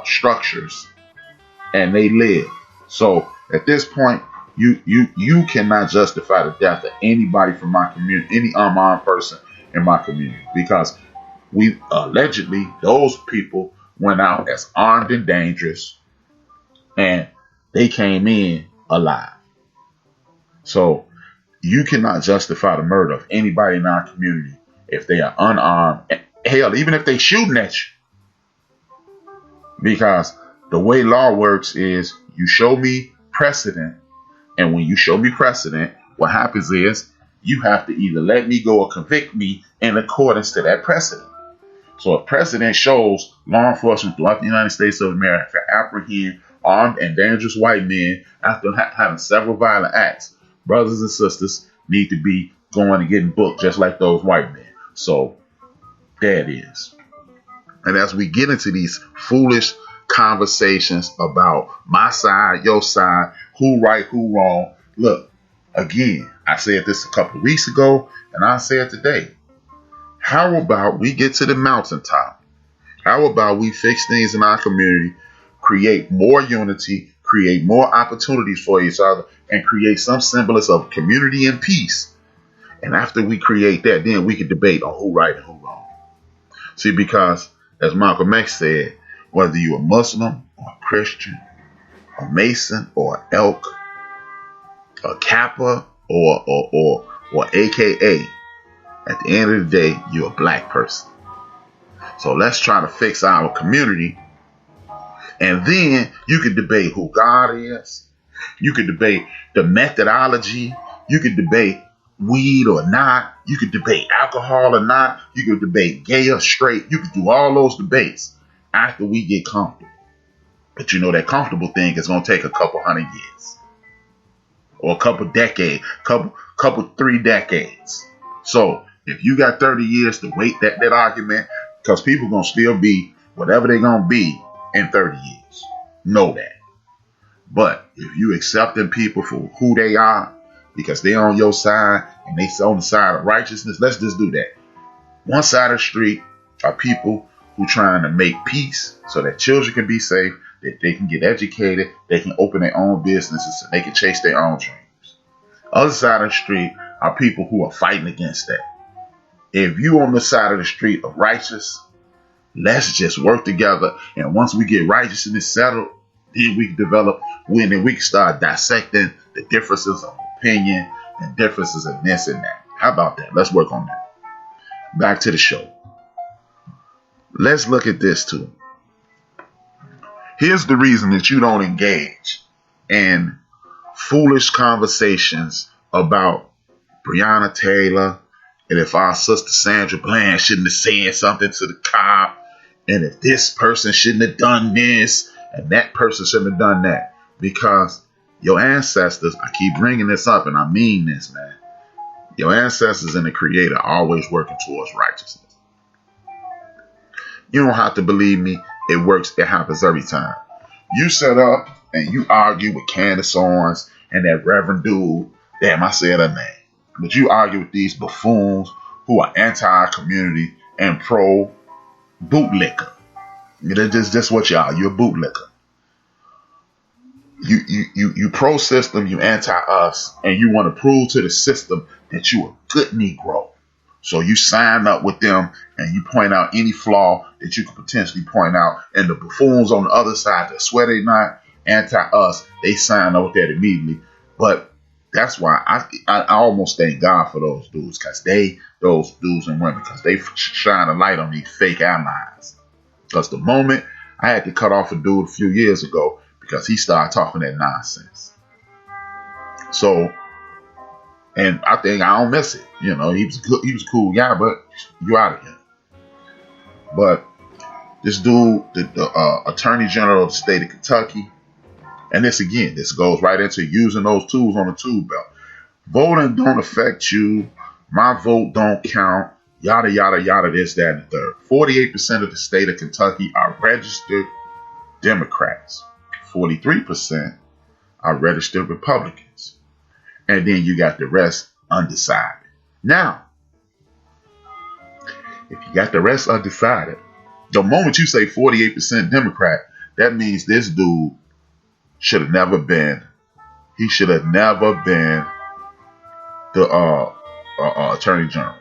structures, and they live. So at this point, you cannot justify the death of anybody from my community, any unarmed person in my community, because we allegedly, those people went out as armed and dangerous, and they came in alive. So you cannot justify the murder of anybody in our community if they are unarmed. Hell, even if they shooting at you. Because the way law works is you show me precedent, and when you show me precedent, what happens is you have to either let me go or convict me in accordance to that precedent. So if precedent shows law enforcement throughout the United States of America apprehend armed and dangerous white men after having several violent acts, brothers and sisters need to be going and getting booked just like those white men. So there it is. And as we get into these foolish conversations about my side, your side, who right, who wrong, look, again, I said this a couple of weeks ago, and I say it today. How about we get to the mountaintop? How about we fix things in our community, create more unity, create more opportunities for each other, and create some semblance of community and peace. And after we create that, then we can debate on who right and who wrong. See, because as Malcolm X said, whether you're a Muslim or a Christian, a Mason or Elk, a Kappa or AKA, at the end of the day, you're a black person. So let's try to fix our community. And then you can debate who God is. You can debate the methodology. You can debate weed or not. You can debate alcohol or not. You can debate gay or straight. You can do all those debates after we get comfortable. But you know that comfortable thing is going to take a couple 100 years. Or a couple decades. Couple 3 decades. So if you got 30 years to wait that argument, because people going to still be whatever they're going to be in 30 years. Know that. But if you accepting people for who they are, because they're on your side and they on the side of righteousness, let's just do that. One side of the street are people who trying to make peace so that children can be safe, that they can get educated, they can open their own businesses, and they can chase their own dreams. Other side of the street are people who are fighting against that. If you on the side of the street of righteous, let's just work together. And once we get righteousness settled, then we can develop, then we can start dissecting the differences of opinion and differences in this and that. How about that? Let's work on that. Back to the show. Let's look at this too. Here's the reason that you don't engage in foolish conversations about Breonna Taylor, and if our sister Sandra Bland shouldn't have said something to the cop, and if this person shouldn't have done this, and that person shouldn't have done that. Because your ancestors, I keep bringing this up, and I mean this, man. Your ancestors and the Creator are always working towards righteousness. You don't have to believe me. It works. It happens every time. You set up and you argue with Candace Owens and that Reverend dude. Damn, I said her name. But you argue with these buffoons who are anti-community and pro-bootlicker. That's just what you are. You're a bootlicker. You pro-system, you anti-us, and you want to prove to the system that you're a good Negro. So you sign up with them and you point out any flaw that you could potentially point out. And the buffoons on the other side that swear they're not anti-us, they sign up with that immediately. But that's why I almost thank God for those dudes, those dudes and women, because they shine a light on these fake allies. Because the moment I had to cut off a dude a few years ago because he started talking that nonsense. So, and I think I don't miss it. You know, he was a cool guy, but you out of here. But this dude, the Attorney General of the state of Kentucky, and this goes right into using those tools on the tool belt. Voting don't affect you. My vote don't count. Yada, yada, yada, this, that, and the third. 48% of the state of Kentucky are registered Democrats. 43% are registered Republicans. And then you got the rest undecided. Now, if you got the rest undecided, the moment you say 48% Democrat, that means this dude should have never been the Attorney General.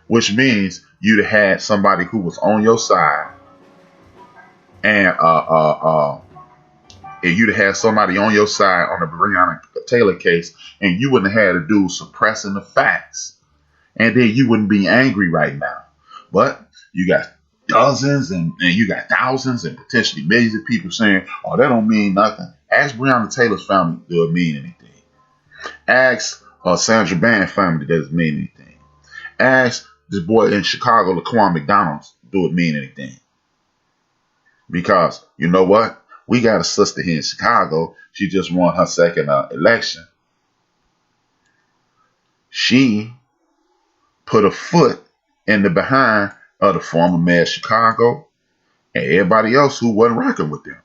Which means you'd have had somebody who was on your side and if you'd have had somebody on your side on the Breonna Taylor case, and you wouldn't have had a dude suppressing the facts, and then you wouldn't be angry right now. But you got dozens and you got thousands and potentially millions of people saying, oh, that don't mean nothing. Ask Breonna Taylor's family, do it mean anything? Ask Sandra Bland's family, does it mean anything? Ask this boy in Chicago, Laquan McDonald's, do it mean anything? Because you know what? We got a sister here in Chicago. She just won her second election. She put a foot in the behind of the former mayor of Chicago and everybody else who wasn't rocking with them.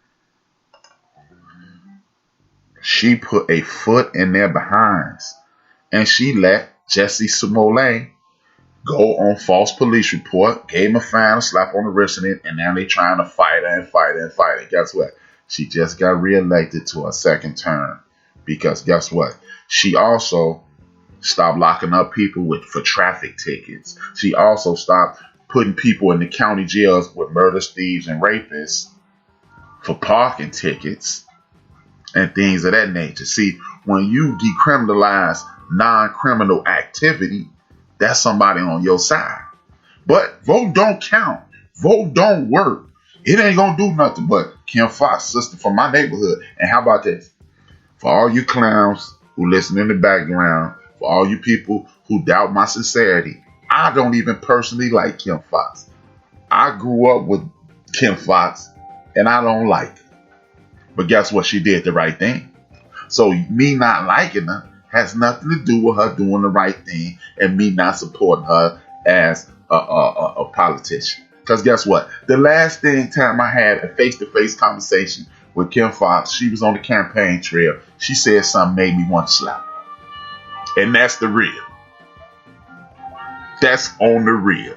She put a foot in their behinds, and she let Jesse Smollett go on false police report, gave him a fine, a slap on the wrist, and now they trying to fight her and fight her and fight her. Guess what? She just got reelected to a second term because guess what? She also stopped locking up people for traffic tickets. She also stopped putting people in the county jails with murders, thieves, and rapists for parking tickets and things of that nature. See, when you decriminalize non-criminal activity, that's somebody on your side. But vote don't count. Vote don't work. It ain't gonna do nothing. But Kim Fox, sister from my neighborhood. And how about this? For all you clowns who listen in the background, for all you people who doubt my sincerity, I don't even personally like Kim Fox. I grew up with Kim Fox, and I don't like her. But guess what? She did the right thing. So me not liking her has nothing to do with her doing the right thing and me not supporting her as a politician. Because guess what? The last time I had a face-to-face conversation with Kim Fox, she was on the campaign trail. She said something made me want to slap her. And that's the real. That's on the real.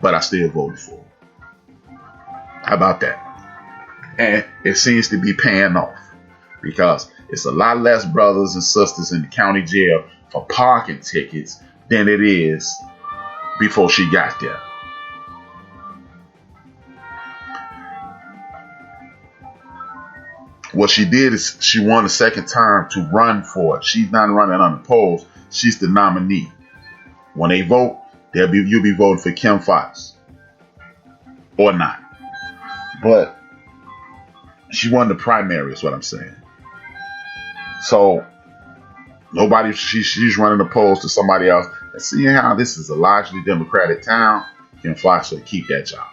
But I still voted for her. How about that? And it seems to be paying off because it's a lot less brothers and sisters in the county jail for parking tickets than it is before she got there. What she did is she won a second time to run for it. She's not running unopposed. She's the nominee. When they vote, you'll be voting for Kim Fox or not. But she won the primary is what I'm saying. So nobody, she's running opposed to somebody else. And seeing how this is a largely Democratic town, Kim Fox should keep that job.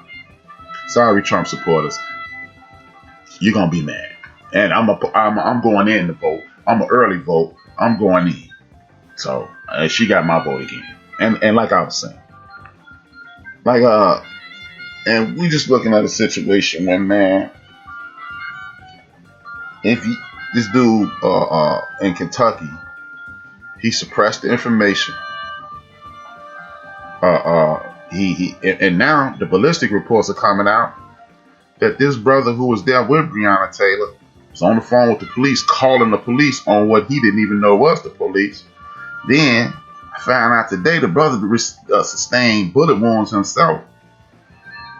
Sorry, Trump supporters. You're going to be mad. And I'm going in to vote. I'm an early vote. I'm going in. So she got my vote again. And like I was saying, and we just looking at a situation where, man, this dude in Kentucky, he suppressed the information. And now the ballistic reports are coming out that this brother who was there with Breonna Taylor was on the phone with the police, calling the police on what he didn't even know was the police. Then I found out today the brother sustained bullet wounds himself.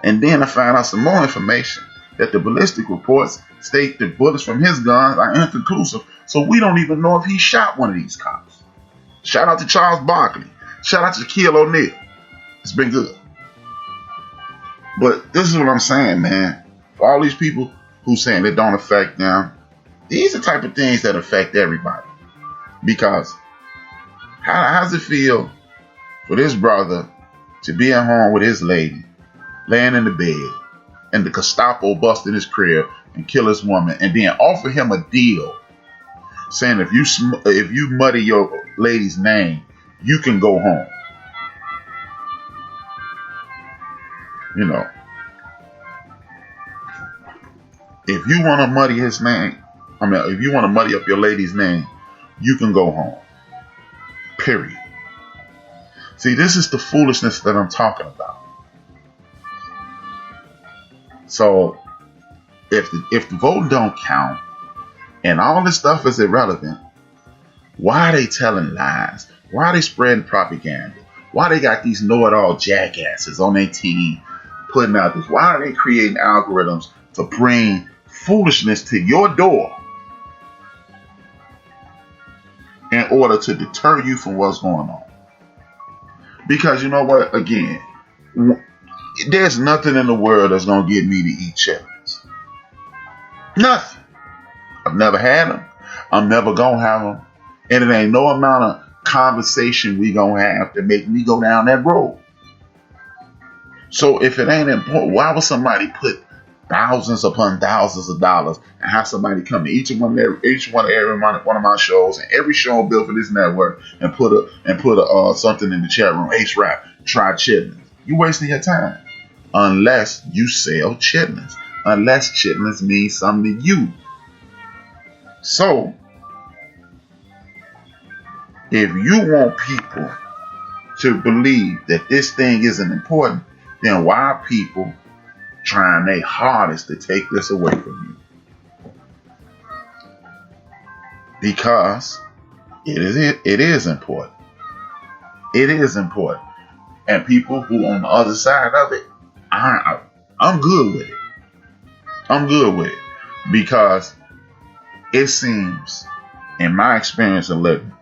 And then I found out some more information that the ballistic reports state that bullets from his guns are inconclusive. So we don't even know if he shot one of these cops. Shout out to Charles Barkley. Shout out to Shaquille O'Neal. It's been good. But this is what I'm saying, man. For all these people who saying it don't affect them, these are the type of things that affect everybody. Because how does it feel for this brother to be at home with his lady, laying in the bed, and the Gestapo bust in his crib and kill his woman, and then offer him a deal saying if you muddy your lady's name, you can go home. You know, if you want to muddy his name, if you want to muddy up your lady's name, you can go home. Period. See, this is the foolishness that I'm talking about. So, if the vote don't count and all this stuff is irrelevant, why are they telling lies? Why are they spreading propaganda? Why they got these know-it-all jackasses on their team putting out this? Why are they creating algorithms to bring foolishness to your door in order to deter you from what's going on. Because you know what? Again, there's nothing in the world that's going to get me to eat chitlins. Nothing. I've never had them. I'm never going to have them. And it ain't no amount of conversation we going to have to make me go down that road. So if it ain't important, why would somebody put thousands upon thousands of dollars and have somebody come to each one of my shows and every show built for this network and put something in the chat room, HRap, try chitlins. You're wasting your time. Unless you sell chitlins. Unless chitlins means something to you. So, if you want people to believe that this thing isn't important, then why are people trying their hardest to take this away from you? Because it is important. It is important. And people who on the other side of it, I'm good with it. I'm good with it. Because it seems, in my experience of living,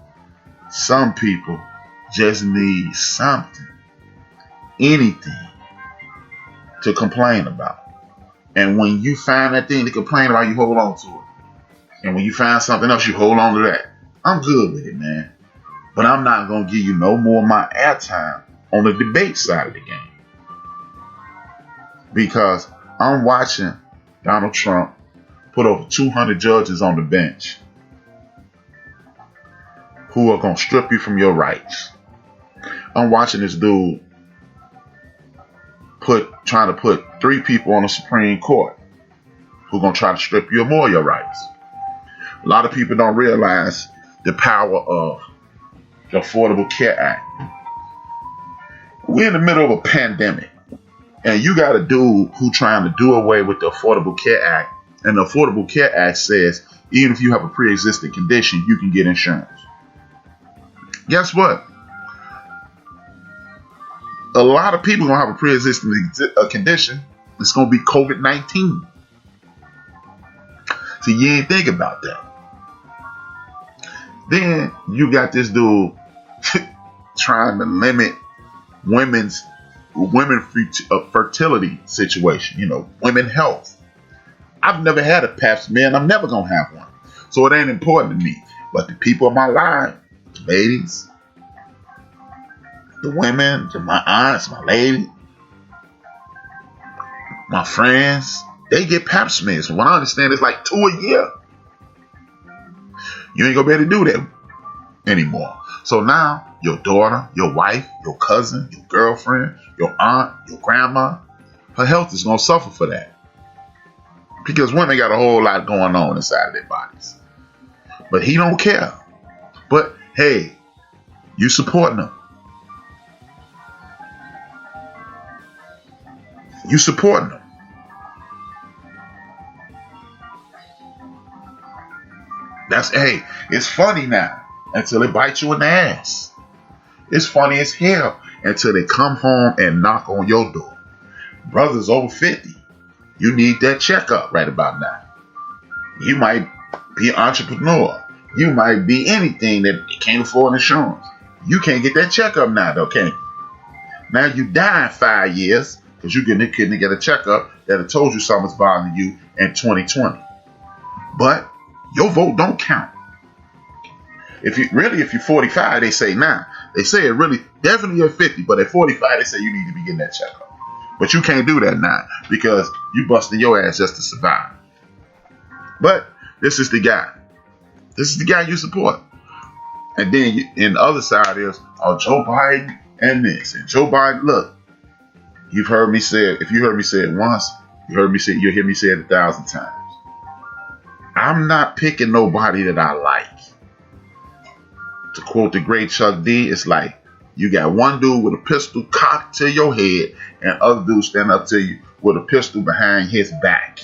some people just need something, anything, to complain about. And when you find that thing to complain about, you hold on to it. And when you find something else, you hold on to that. I'm good with it, man. But I'm not going to give you no more of my airtime on the debate side of the game. Because I'm watching Donald Trump put over 200 judges on the bench who are going to strip you from your rights. I'm watching this dude trying to put 3 people on the Supreme Court who are going to try to strip you of more of your rights. A lot of people don't realize the power of the Affordable Care Act. We're in the middle of a pandemic, and you got a dude who trying to do away with the Affordable Care Act, and the Affordable Care Act says even if you have a pre-existing condition, you can get insurance. Guess what? A lot of people gonna have a pre-existing condition. It's gonna be COVID-19. So you ain't think about that. Then you got this dude trying to limit women fertility situation. You know, women health. I've never had a pap smear, and I'm never gonna have one, so it ain't important to me. But the people in my life, the ladies, the women, my aunts, my lady, my friends, they get pap smears. From what I understand, it's like 2 a year. You ain't gonna be able to do that anymore. So now your daughter, your wife, your cousin, your girlfriend, your aunt, your grandma, her health is gonna suffer for that. Because women got a whole lot going on inside of their bodies. But he don't care. But hey, you supporting them. You supporting them. It's funny now until it bites you in the ass. It's funny as hell until they come home and knock on your door. Brothers over 50, you need that checkup right about now. You might be an entrepreneur. You might be anything that can't afford insurance. You can't get that checkup now, though, can you? Now you die in 5 years because you couldn't get a checkup that had told you something's bothering you in 2020. But your vote don't count. If you're 45, they say now. They say it really, definitely at 50, but at 45, they say you need to be getting that checkup. But you can't do that now because you busting your ass just to survive. But this is the guy. This is the guy you support. And then in the other side is, Joe Biden and this. And Joe Biden, look, you've heard me say it. If you heard me say it once, you'll hear me say it 1,000 times. I'm not picking nobody that I like. To quote the great Chuck D, it's like you got one dude with a pistol cocked to your head and other dude stand up to you with a pistol behind his back.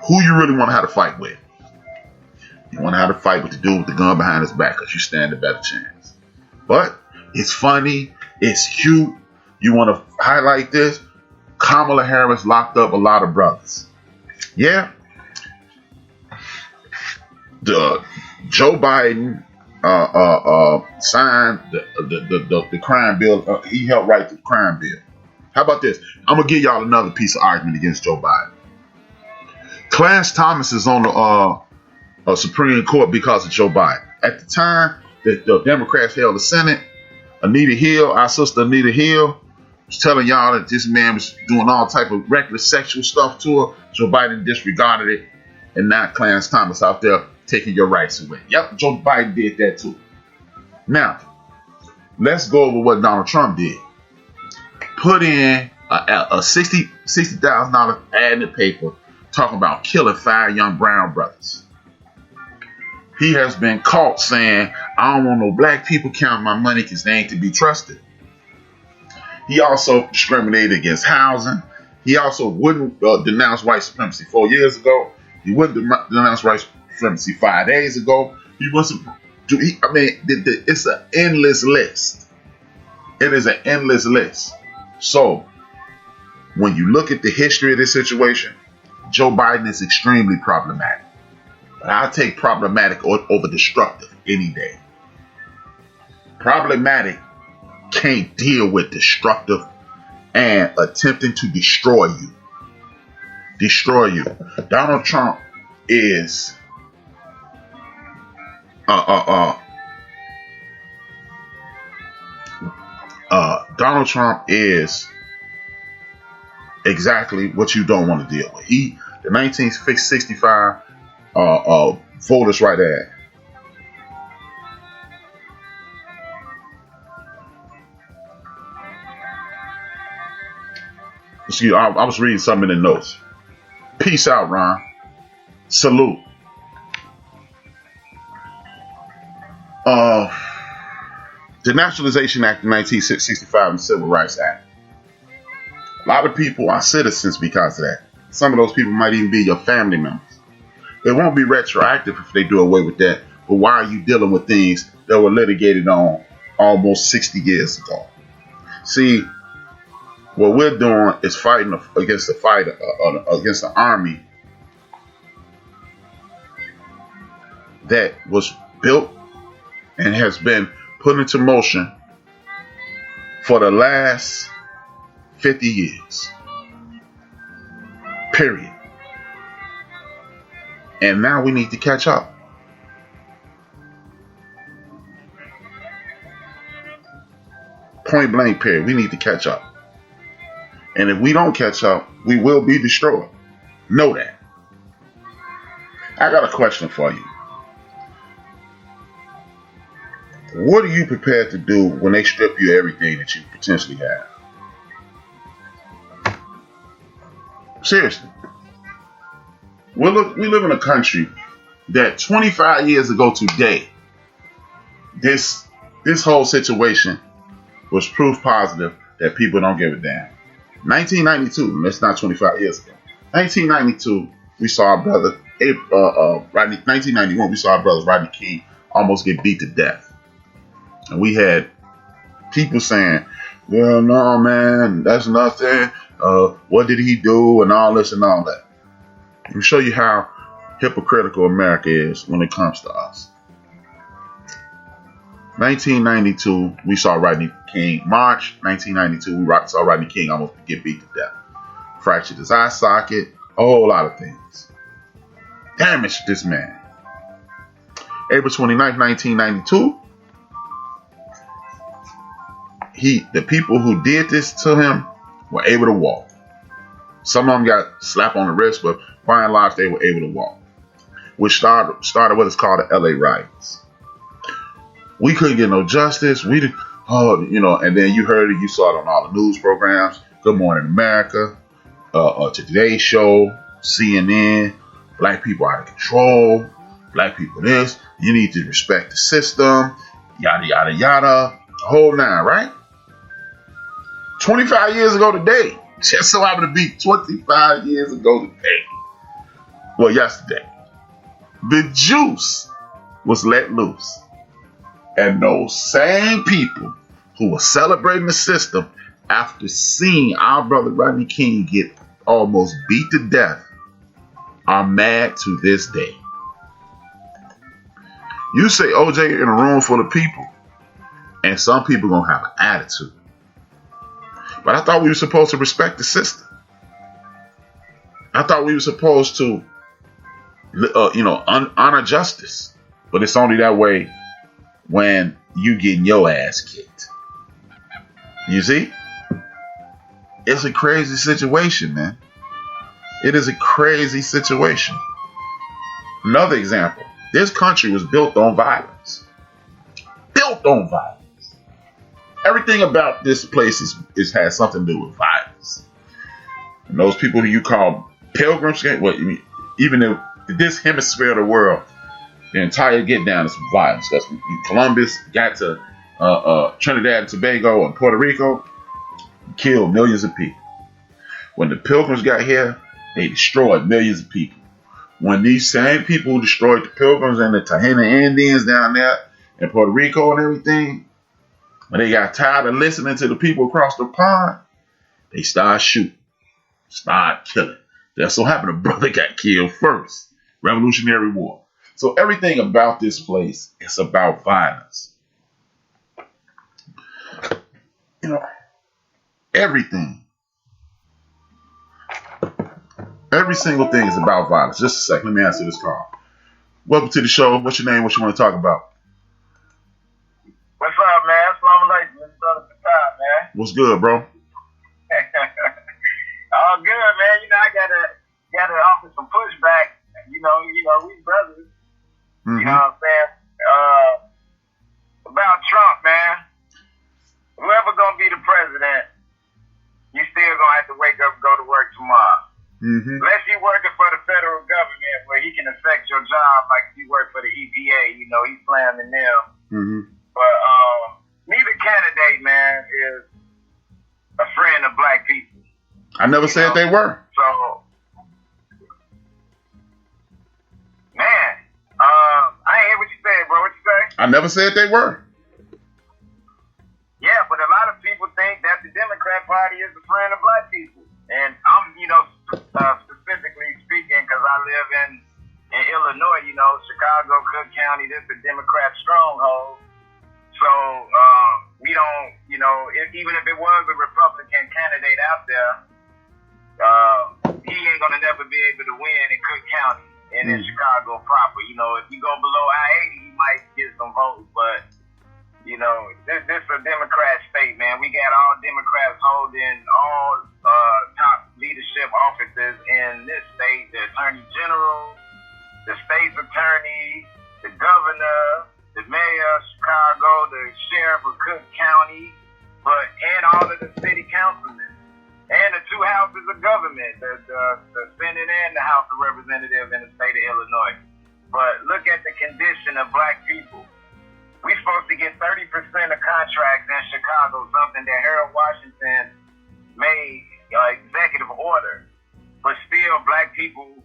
Who you really want to have to fight with? You want to have to fight with the dude with the gun behind his back because you stand a better chance. But it's funny. It's cute. You want to highlight this? Kamala Harris locked up a lot of brothers. Yeah, the Joe Biden signed the crime bill. He helped write the crime bill. How about this? I'm gonna give y'all another piece of argument against Joe Biden. Clarence Thomas is on the Supreme Court because of Joe Biden. At the time that the Democrats held the Senate, Anita Hill, our sister Anita Hill, was telling y'all that this man was doing all type of reckless sexual stuff to her. Joe Biden disregarded it, and now Clarence Thomas out there taking your rights away. Yep, Joe Biden did that too. Now, let's go over what Donald Trump did. Put in a $60,000 ad in the paper talking about killing 5 young Brown brothers. He has been caught saying, I don't want no black people counting my money because they ain't to be trusted. He also discriminated against housing. He also wouldn't denounce white supremacy 4 years ago. He wouldn't denounce white supremacy 5 days ago. He wasn't. It's an endless list. It is an endless list. So, when you look at the history of this situation, Joe Biden is extremely problematic. But I'll take problematic over destructive any day. Problematic can't deal with destructive and attempting to destroy you. Destroy you. Donald Trump is Donald Trump is exactly what you don't want to deal with. The 1965 voters' right act. Excuse me, I was reading something in the notes. Peace out, Ron. Salute. The Naturalization Act of 1965 and the Civil Rights Act. A lot of people are citizens because of that. Some of those people might even be your family members. It won't be retroactive if they do away with that. But why are you dealing with things that were litigated on almost 60 years ago? See, what we're doing is fighting against against the army that was built and has been put into motion for the last 50 years. Period. And now we need to catch up. Point blank, period. We need to catch up. And if we don't catch up, we will be destroyed. Know that. I got a question for you. What are you prepared to do when they strip you of everything that you potentially have? Seriously. We live in a country that 25 years ago today, this whole situation was proof positive that people don't give a damn. 1992, that's not 25 years ago. 1992, we saw our brother, 1991, we saw our brothers Rodney King almost get beat to death. And we had people saying, well, no, man, that's nothing. What did he do? And all this and all that. Let me show you how hypocritical America is when it comes to us. 1992, we saw Rodney King. March 1992, we saw Rodney King almost get beat to death. Fractured his eye socket, a whole lot of things. Damaged this man. April 29th, 1992, the people who did this to him were able to walk. Some of them got slapped on the wrist, but by and large, they were able to walk. Which started what is called the LA riots. We couldn't get no justice. And then you heard it, you saw it on all the news programs. Good Morning America, Today's Show, CNN. Black people out of control. Black people this. You need to respect the system. Yada, yada, yada. The whole nine, right? 25 years ago today. Just so happened to be 25 years ago today. Well, yesterday. The juice was let loose. And those same people who were celebrating the system after seeing our brother Rodney King get almost beat to death are mad to this day. You say OJ in a room full of people, and some people gonna have an attitude. But I thought we were supposed to respect the system. I thought we were supposed to, honor justice. But it's only that way when you getting your ass kicked. You see? It's a crazy situation, man. It is a crazy situation. Another example. This country was built on violence. Built on violence. Everything about this place has something to do with violence. And those people who you call pilgrims, even in this hemisphere of the world, the entire get down is violence. That's when Columbus got to Trinidad and Tobago and Puerto Rico, killed millions of people. When the pilgrims got here, they destroyed millions of people. When these same people who destroyed the pilgrims and the Taino Indians down there in Puerto Rico and everything, when they got tired of listening to the people across the pond, they started shooting, started killing. That so happened a brother got killed first. Revolutionary War. So everything about this place is about violence. Everything. Every single thing is about violence. Just a second, let me answer this call. Welcome to the show. What's your name? What you want to talk about? What's up, man? Assalamu alaikum. It's brother Fatah, man. What's good, bro? All good, man. I gotta offer some pushback. We brothers. Mm-hmm. You know what I'm saying? About Trump, man. Whoever gonna be the president, you still gonna have to wake up and go to work tomorrow. Mm-hmm. Unless you working for the federal government where he can affect your job like if you work for the EPA, he's slamming them. Mm-hmm. But neither candidate, man, is a friend of black people. I never said they were. So, man, I ain't hear what you said, bro. What you say? I never said they were. Yeah, but a lot of people think that the Democrat Party is a friend of black people. And I'm, specifically speaking, because I live in Illinois, Chicago, Cook County, this is a Democrat stronghold. So, we don't, even if it was a Republican candidate out there, he ain't going to never be able to win in Cook County and in Chicago proper. If you go below I-80, he might get some votes, but this is a Democrat state, man. We got all Democrats holding all top leadership offices in this state. The Attorney General, the state's attorney, the governor, the mayor of Chicago, the sheriff of Cook County, and all of the city councilmen, and the two houses of government, the Senate and the House of Representatives in the state of Illinois. But look at the condition of black people. We're supposed to get 30% of contracts in Chicago, something that Harold Washington made executive order. But still, black people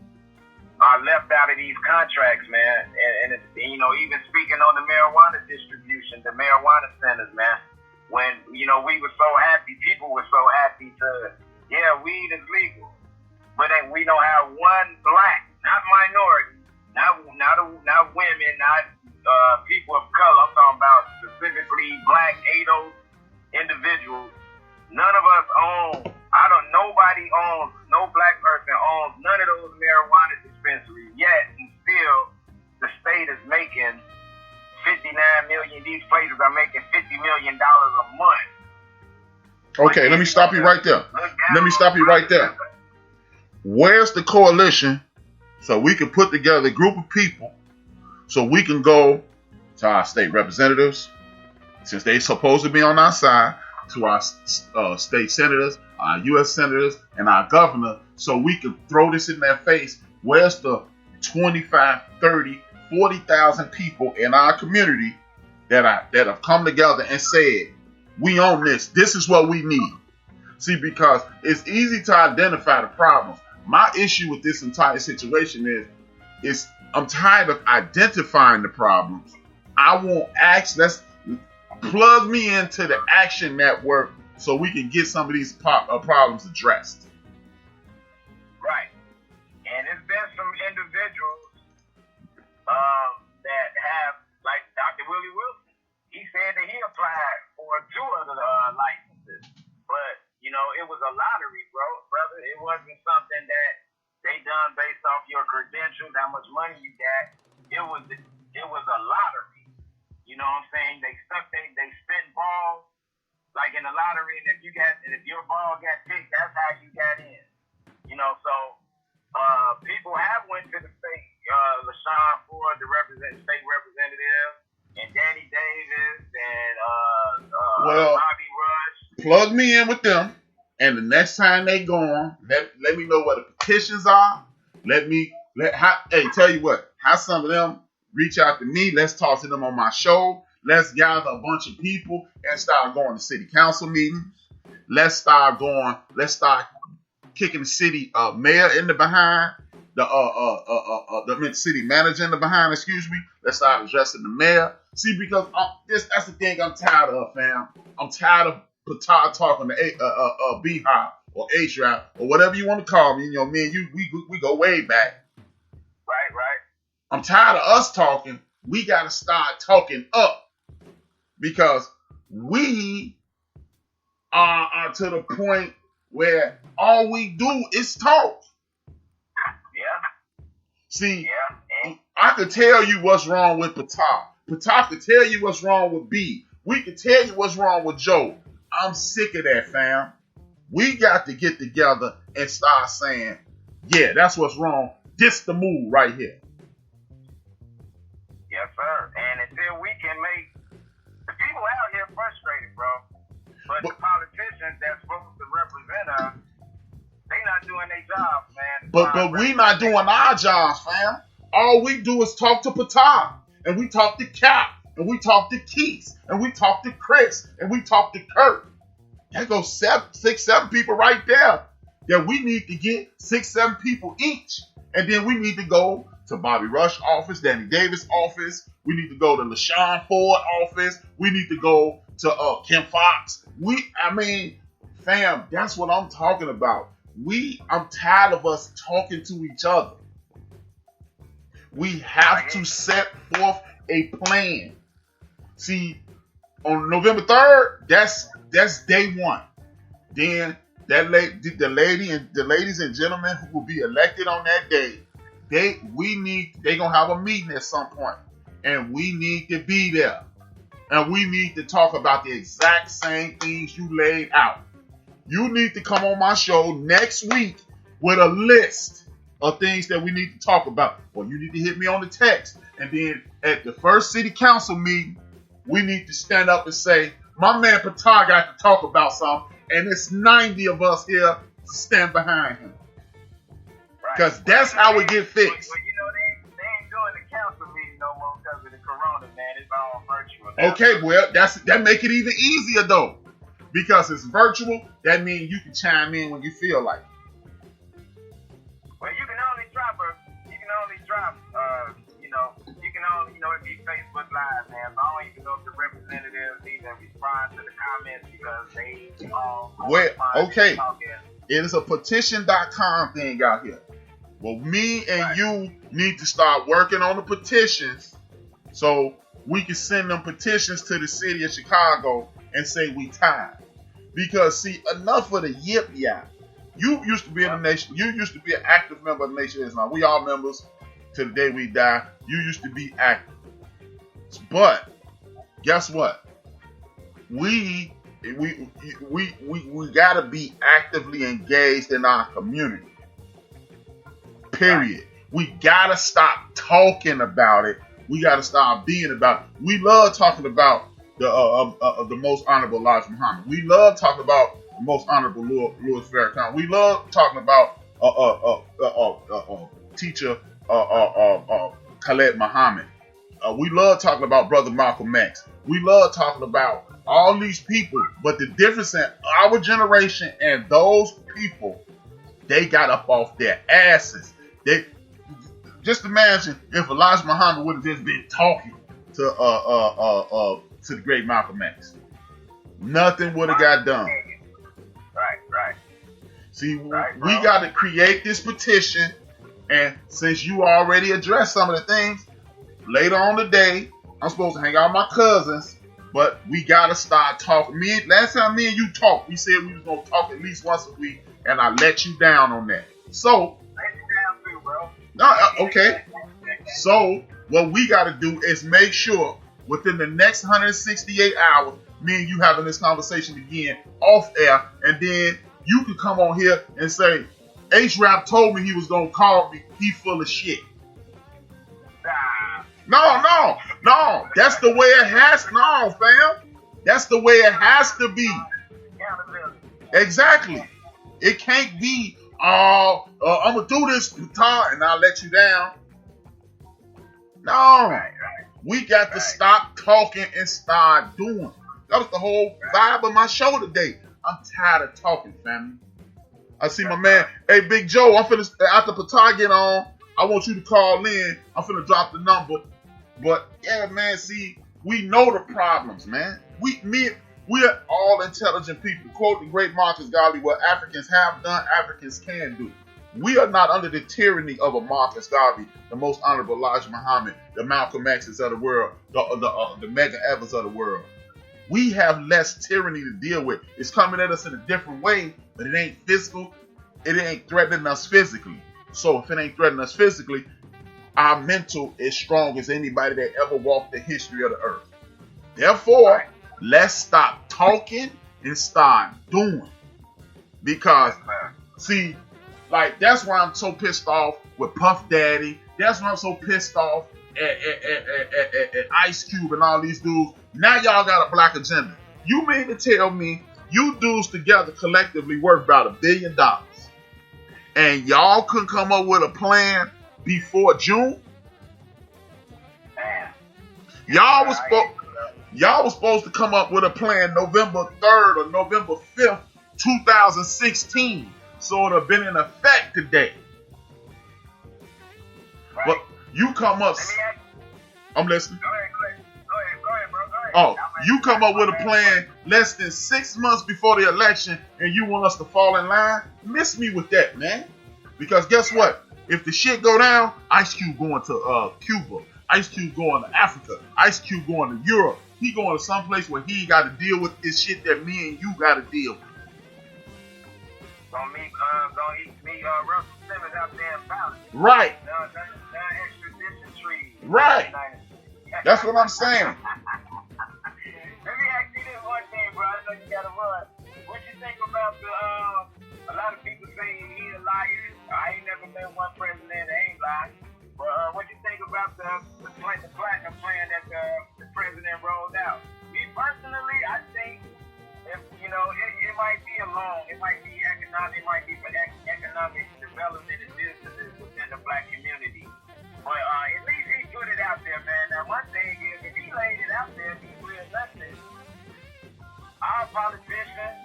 are left out of these contracts, man. And it's, even speaking on the marijuana distribution, the marijuana centers, man. When, we were so happy, people were so happy weed is legal. But we don't have one black, not minority, not women, not people of color. I'm talking about specifically black ADOS individuals. None of us nobody owns, no black person owns none of those marijuana dispensaries yet, and still the state is making $59 million. These places are making $50 million a month. Okay, let me stop you right there. Where's the coalition so we can put together a group of people so we can go to our state representatives, since they're supposed to be on our side, to our state senators, our U.S. senators, and our governor, so we can throw this in their face? Where's the 25, 30, 40,000 people in our community that have come together and said, we own this. This is what we need. See, because it's easy to identify the problems. My issue with this entire situation is I'm tired of identifying the problems. I want action. Let's plug me into the action network so we can get some of these problems addressed. Right. And it's been some that have, like Dr. Willie Wilson. He said that he applied for 2 of the licenses, but you know it was a lottery, brother. It wasn't something that they done based off your credentials, how much money you got. It was a lottery. You know what I'm saying? They spent balls like in the lottery, and if your ball got picked, that's how you got in. You know, so people have went to the state. LaShawn Ford, the state representative, and Danny Davis, and Bobby Rush. Plug me in with them, and the next time they go on, let me know what the petitions are. Tell you what, have some of them reach out to me. Let's talk to them on my show. Let's gather a bunch of people and start going to city council meetings. Let's start kicking the city mayor in the behind. The city manager in the behind, excuse me. Let's start addressing the mayor. See, because that's the thing I'm tired of, fam. I'm tired of Petard talking to B-Hop or HRap or whatever you want to call me. You know, me and you, we go way back. Right. I'm tired of us talking. We got to start talking up because we are to the point where all we do is talk. See, I could tell you what's wrong with Patah. Patah could tell you what's wrong with B. We could tell you what's wrong with Joe. I'm sick of that, fam. We got to get together and start saying, yeah, that's what's wrong. This the move right here. Yes, sir. And until we can make the people out here frustrated, bro. But the politicians that's supposed to represent us, they not doing their jobs, man. But we not doing our jobs, fam. All we do is talk to Patah, and we talk to Cap, and we talk to Keith, and we talk to Chris, and we talk to Kurt. That goes 6, 7 people right there. That we need to get 6, 7 people each, and then we need to go to Bobby Rush office, Danny Davis office. We need to go to LaShawn Ford office. We need to go to Kim Fox. Fam, that's what I'm talking about. I'm tired of us talking to each other. We have to set forth a plan. See, on November 3rd, that's day one. Then the ladies and gentlemen who will be elected on that day, they gonna have a meeting at some point, and we need to be there, and we need to talk about the exact same things you laid out. You need to come on my show next week with a list of things that we need to talk about. Or you need to hit me on the text. And then at the first city council meeting, we need to stand up and say, my man Patah got to talk about something. And it's 90 of us here to stand behind him. Because that's how we get fixed. Well, you know, they ain't doing the council meeting no more because of the corona, man. It's all virtual now. Okay, well, that make it even easier, though. Because it's virtual, that means you can chime in when you feel like it. Well, you can only drop, it'd be Facebook Live, man. So I don't even know if the representatives even respond to the comments because they all... Well, okay. It is a petition.com thing out here. Well, me and you need to start working on the petitions so we can send them petitions to the city of Chicago and say we tired. Because, see, enough of the yip yap. You used to be in the nation. You used to be an active member of the Nation of Islam. We all members till the day we die. You used to be active. But guess what? We gotta be actively engaged in our community. Period. We gotta stop talking about it. We gotta start being about it. We love talking about the most honorable Elijah Muhammad. We love talking about the most honorable Louis Farrakhan. We love talking about teacher Khaled Muhammad. We love talking about Brother Malcolm X. We love talking about all these people. But the difference in our generation and those people, they got up off their asses. They just imagine if Elijah Muhammad would have just been talking to the great Malcolm X. Nothing would have got done. Right. See, we got to create this petition, and since you already addressed some of the things, later on today, I'm supposed to hang out with my cousins, but we gotta start talking. Last time me and you talked, we said we was gonna talk at least once a week, and I let you down on that. So, Let you down too, bro. no, okay. So what we gotta do is make sure within the next 168 hours, me and you having this conversation again off air, and then you can come on here and say, HRap told me he was gonna call me. He full of shit. No. That's the way it has. No, fam. That's the way it has to be. Exactly. It can't be. I'm gonna do this, Todd, and I'll let you down. No. We got to stop talking and start doing. That was the whole vibe of my show today. I'm tired of talking, family. I see my man, hey, Big Joe, I'm finna, after Patah get on, I want you to call in. I'm finna drop the number. But, yeah, man, see, we know the problems, man. We're all intelligent people. Quote the great Marcus Garvey, what Africans have done, Africans can do. We are not under the tyranny of a Marcus Garvey, the most honorable Elijah Muhammad, the Malcolm X's of the world, the Medgar Evers of the world. We have less tyranny to deal with. It's coming at us in a different way, but it ain't physical. It ain't threatening us physically. So if it ain't threatening us physically, our mental is strong as anybody that ever walked the history of the earth. Therefore, let's stop talking and start doing. Because, see, like, that's why I'm so pissed off with Puff Daddy. That's why I'm so pissed off at Ice Cube and all these dudes. Now y'all got a black agenda. You mean to tell me you dudes together collectively worth about $1 billion, and y'all couldn't come up with a plan before June? Y'all was supposed to come up with a plan November 3rd or November 5th, 2016. So it would have been in effect today. Right. But you come up. I'm listening. Go ahead, bro. Go ahead. Oh, you come up with a plan less than 6 months before the election, and you want us to fall in line? Miss me with that, man. Because guess what? If the shit go down, Ice Cube going to Cuba. Ice Cube going to Africa. Ice Cube going to Europe. He going to someplace where he got to deal with this shit that me and you got to deal with. Gonna eat me Russell Simmons out there in Valley. Right. Extradition trees. Right. That's what I'm saying. Let me ask you this one thing, bro. I know you gotta run. What you think about a lot of people saying he a liar? I ain't never met one president that ain't lying. But what you think about the platinum plan that the president rolled out? Me personally, I think if it might be a loan, it might be economic, it might be for economic development and businesses within the black community. But at least he put it out there, man. Now one thing is, if he laid it out there, if he re-elected, our politicians,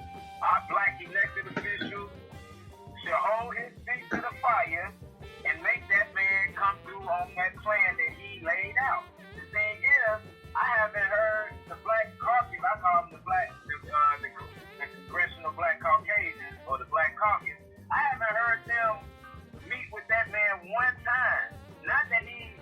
our black elected officials should hold his feet to the fire and make that man come through on that plan that he laid out. The thing is, I haven't heard the Black Caucus, I call them the Congressional Black Caucasians, or the Black Caucus. I haven't heard them meet with that man one time. Not that he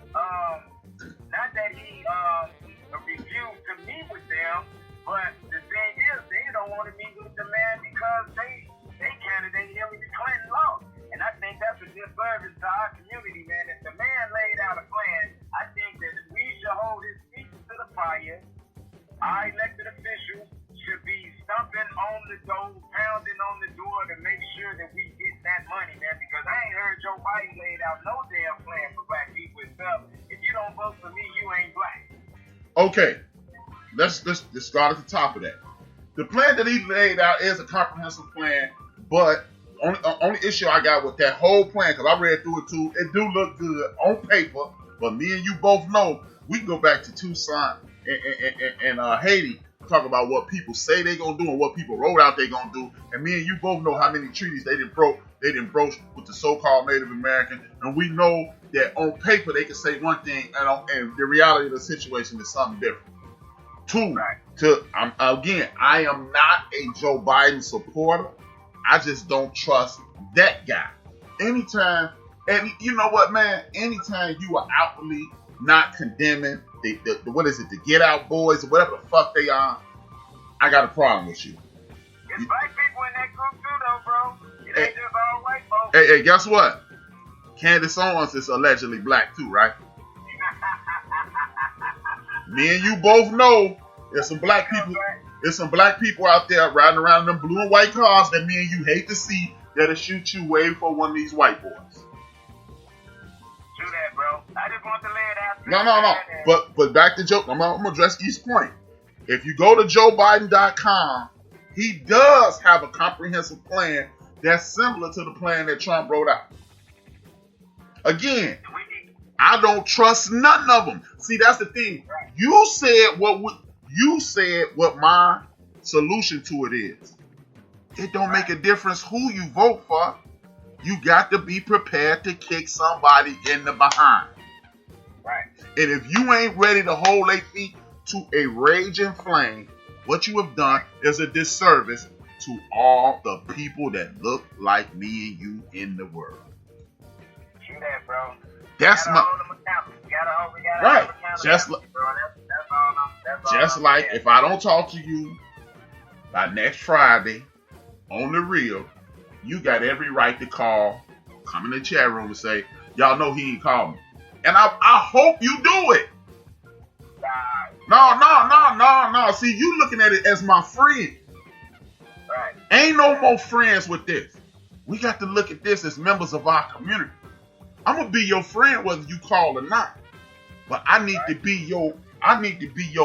refused to meet with them, but the thing is, they don't want to meet with the man because they candidate Hillary Clinton lost. And I think that's a disservice to our community, man. If the man laid out a plan, I think that we should hold his feet to the fire. Our elected officials should be stumping on the door, pounding on the door to make sure that we get that money, man. Because I ain't heard Joe Biden laid out no damn plan for black people itself. If you don't vote for me, you ain't black. Okay, let's start at the top of that. The plan that he laid out is a comprehensive plan, but only issue I got with that whole plan, because I read through it too, it do look good on paper, but me and you both know we can go back to Tucson and Haiti, talk about what people say they gonna do and what people wrote out they gonna do, and me and you both know how many treaties they didn't broach with the so-called Native American, and we know that on paper they can say one thing, and the reality of the situation is something different. I am not a Joe Biden supporter. I just don't trust that guy. Anytime, and you know what, man? Anytime you are outwardly not condemning the what is it, the Get Out Boys or whatever the fuck they are, I got a problem with you. It's black people in that group too, though, bro. It ain't just all white folks. Hey, guess what? Candace Owens is allegedly black too, right? Me and you both know there's some black people. There's some black people out there riding around in them blue and white cars that me and you hate to see, that'll shoot you way for one of these white boys. Do that, bro. I just want to lay it out. No. But back to Joe. I'm gonna address East Point. If you go to JoeBiden.com, he does have a comprehensive plan that's similar to the plan that Trump wrote out. Again, I don't trust none of them. See, that's the thing. You said what my solution to it is. It don't make a difference who you vote for. You got to be prepared to kick somebody in the behind. Right. And if you ain't ready to hold their feet to a raging flame, what you have done is a disservice to all the people that look like me and you in the world. Do that, bro. That's my right. Just like if I don't talk to you by next Friday on the real, you got every right to call, come in the chat room and say, y'all know he ain't called me. And I hope you do it. No. See, you looking at it as my friend. Right. Ain't no more friends with this. We got to look at this as members of our community. I'm gonna be your friend whether you call or not. But I need to be your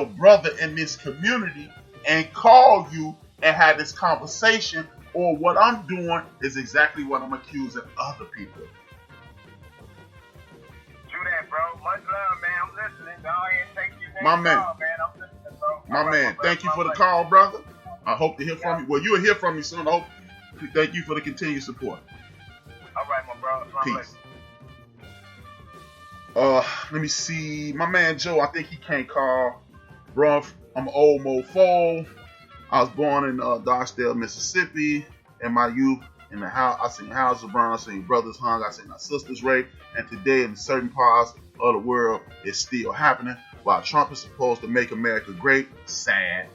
brother in this community and call you and have this conversation, or what I'm doing is exactly what I'm accusing other people of. Do that, bro. Much love, man. I'm listening. Go ahead and take your next My man. call, man. I'm listening, bro. My man, thank you for the call, brother. I hope to hear from you. Well, you'll hear from me soon. I hope. Thank you for the continued support. All right, my bro. Peace. Let me see. My man Joe, I think he can't call. Bro, I'm an old mofo. I was born in Darksdale, Mississippi. In my youth, in the house, I seen houses burned, I seen brothers hung, I seen my sisters raped. And today, in certain parts of the world, it's still happening. While Trump is supposed to make America great, sad.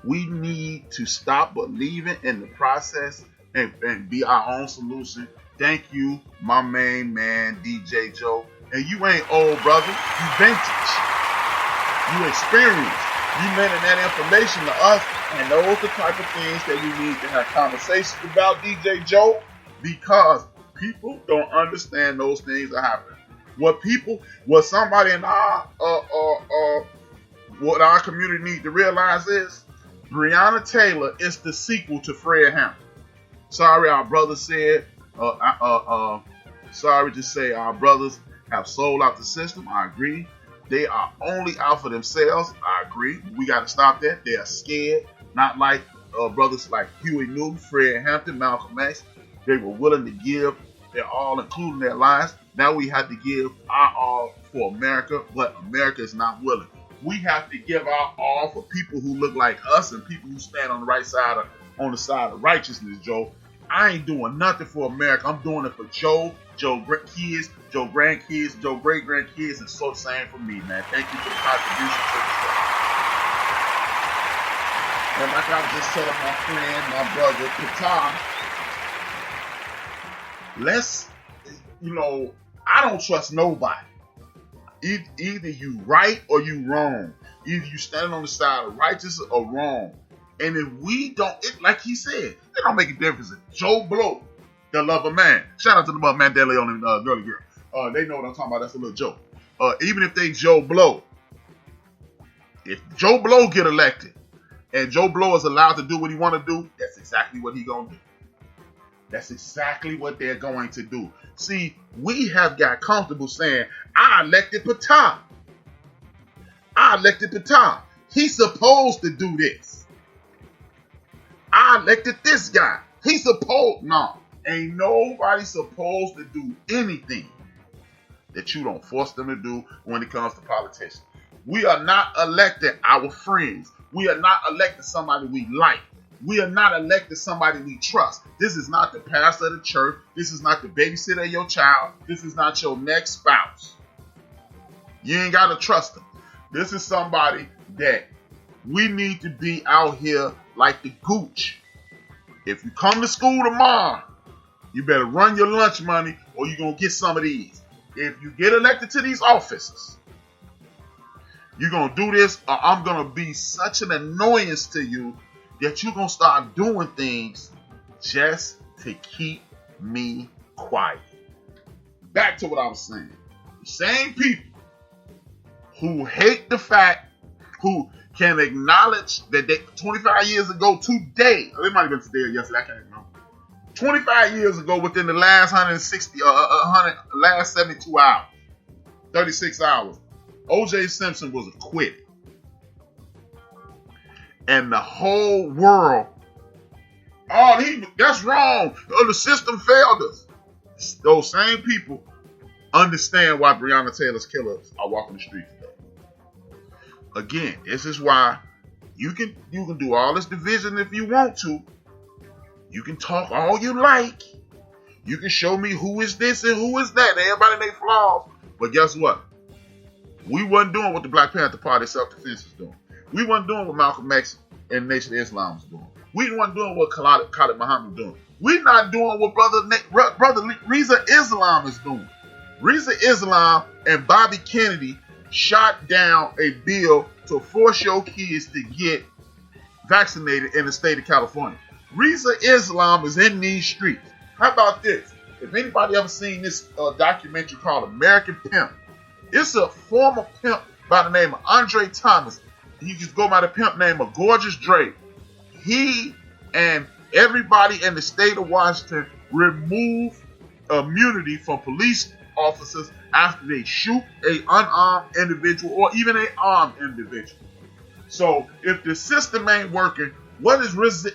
We need to stop believing in the process and be our own solution. Thank you, my main man, DJ Joe. And you ain't old, brother. You vintage. You experienced. You mentioned that information to us, and those are the type of things that we need to have conversations about, DJ Joe, because people don't understand those things are happening. What somebody in our what our community need to realize is Breonna Taylor is the sequel to Fred Hampton. Sorry, our brother said. Sorry to say, our brothers have sold out the system. I agree. They are only out for themselves. I agree. We got to stop that. They are scared. Not like brothers like Huey Newton, Fred Hampton, Malcolm X. They were willing to give their all, including their lives. Now we have to give our all for America, but America is not willing. We have to give our all for people who look like us and people who stand on the right side on the side of righteousness, Joe. I ain't doing nothing for America. I'm doing it for Joe kids, Joe grandkids, Joe great grandkids, and so the same for me, man. Thank you for the contribution to the show. And like I was just telling my friend, my brother, Qatar, I don't trust nobody. Either you right or you wrong. Either you standing on the side of righteous or wrong. And if we don't, like he said, it don't make a difference. Joe Blow, the lover man. Shout out to the mother man Dele on the girly girl. They know what I'm talking about. That's a little joke. Even if they Joe Blow, if Joe Blow get elected and Joe Blow is allowed to do what he want to do, that's exactly what he gonna do. That's exactly what they're going to do. See, we have got comfortable saying, I elected Patar. He's supposed to do this. I elected this guy. No. Ain't nobody supposed to do anything that you don't force them to do when it comes to politicians. We are not electing our friends. We are not electing somebody we like. We are not electing somebody we trust. This is not the pastor of the church. This is not the babysitter of your child. This is not your next spouse. You ain't got to trust them. This is somebody that we need to be out here like the gooch. If you come to school tomorrow, you better run your lunch money or you're going to get some of these. If you get elected to these offices, you're going to do this or I'm going to be such an annoyance to you that you're going to start doing things just to keep me quiet. Back to what I was saying. The same people who hate the fact, who can acknowledge that they 25 years ago today, or it might have been today or yesterday, I can't remember. 25 years ago, within the last 72 hours, 36 hours, O.J. Simpson was acquitted. And the whole world, that's wrong. The system failed us. Those same people understand why Breonna Taylor's killers are walking the streets today. Again, this is why you can do all this division if you want to. You can talk all you like. You can show me who is this and who is that. Everybody they flaws. But guess what? We wasn't doing what the Black Panther Party self-defense was doing. We wasn't doing what Malcolm X and Nation of Islam was doing. We wasn't doing what Khalid Muhammad was doing. We're not doing what Brother Reza Islam is doing. Reza Islam and Bobby Kennedy shot down a bill to force your kids to get vaccinated in the state of California. Reza Islam is in these streets. How about this? If anybody ever seen this documentary called American Pimp, it's a former pimp by the name of Andre Thomas. He just go by the pimp name of Gorgeous Dre. He and everybody in the state of Washington remove immunity from police officers after they shoot an unarmed individual or even an armed individual. So if the system ain't working, what is Reza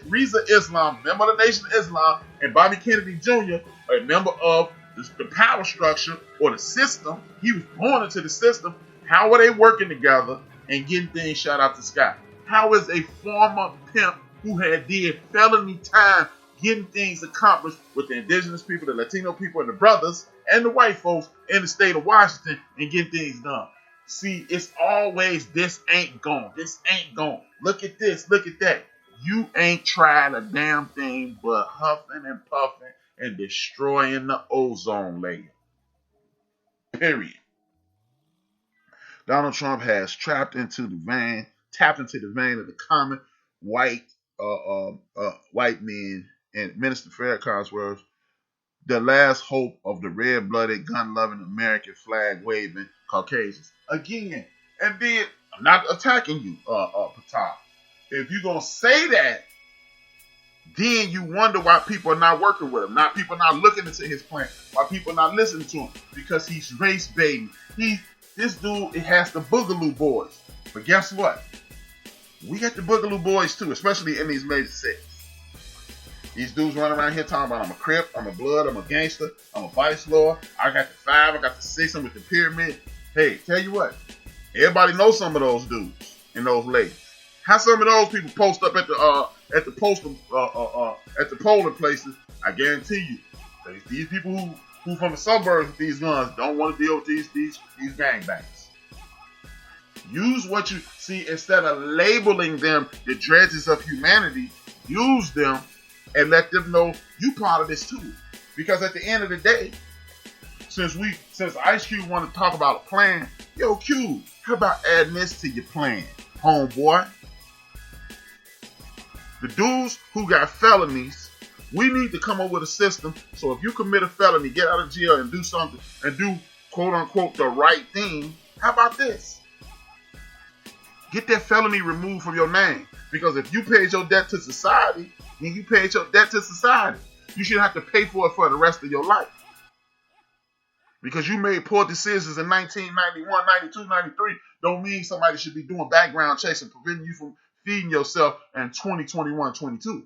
Islam, member of the Nation of Islam, and Bobby Kennedy Jr., a member of the power structure or the system? He was born into the system. How are they working together and getting things shot out the sky? How is a former pimp who had did felony time getting things accomplished with the indigenous people, the Latino people, and the brothers and the white folks in the state of Washington and getting things done? See, it's always this ain't going. This ain't going. Look at this. Look at that. You ain't tried a damn thing but huffing and puffing and destroying the ozone layer. Period. Donald Trump has tapped into the vein of the common white men, and Minister Farrakhan's words, the last hope of the red-blooded, gun-loving, American flag-waving Caucasians. Again, and then I'm not attacking you, Patah. If you're gonna say that, then you wonder why people are not working with him, people not looking into his plan, why people are not listening to him, because he's race baiting. This dude, it has the Boogaloo Boys. But guess what? We got the Boogaloo Boys too, especially in these major cities. These dudes running around here talking about I'm a Crip, I'm a Blood, I'm a gangster, I'm a Vice Lord, I got the 5, I got the 6, I'm with the pyramid. Hey, tell you what, everybody knows some of those dudes and those ladies. How some of those people post up at the polling places? I guarantee you, these people who from the suburbs with these guns don't want to deal with these gangbangs. Use what you see instead of labeling them the dregs of humanity. Use them and let them know you part of this too. Because at the end of the day, since Ice Cube want to talk about a plan, yo Cube, how about adding this to your plan, homeboy? The dudes who got felonies, we need to come up with a system so if you commit a felony, get out of jail and do something and do quote unquote the right thing. How about this? Get that felony removed from your name. Because if you paid your debt to society, then you paid your debt to society. You shouldn't have to pay for it for the rest of your life. Because you made poor decisions in 1991, 92, 93, don't mean somebody should be doing background checks and preventing you from feeding yourself in 2021, 22.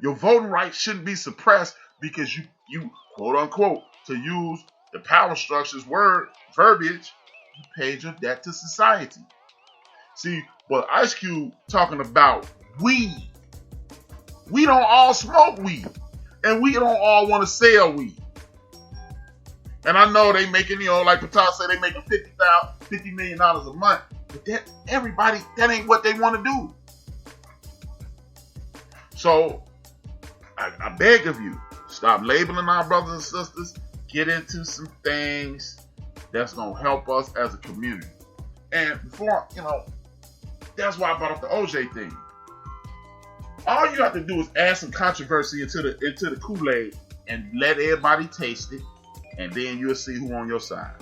Your voting rights shouldn't be suppressed because you quote unquote, to use the power structure's verbiage, you paid your debt to society. See, but Ice Cube talking about weed. We don't all smoke weed. And we don't all want to sell weed. And I know they making, like Patel said, they making $50 million a month. But that ain't what they want to do. So I beg of you, stop labeling our brothers and sisters. Get into some things that's going to help us as a community. And before, that's why I brought up the OJ thing. All you have to do is add some controversy into the Kool-Aid and let everybody taste it, and then you'll see who's on your side.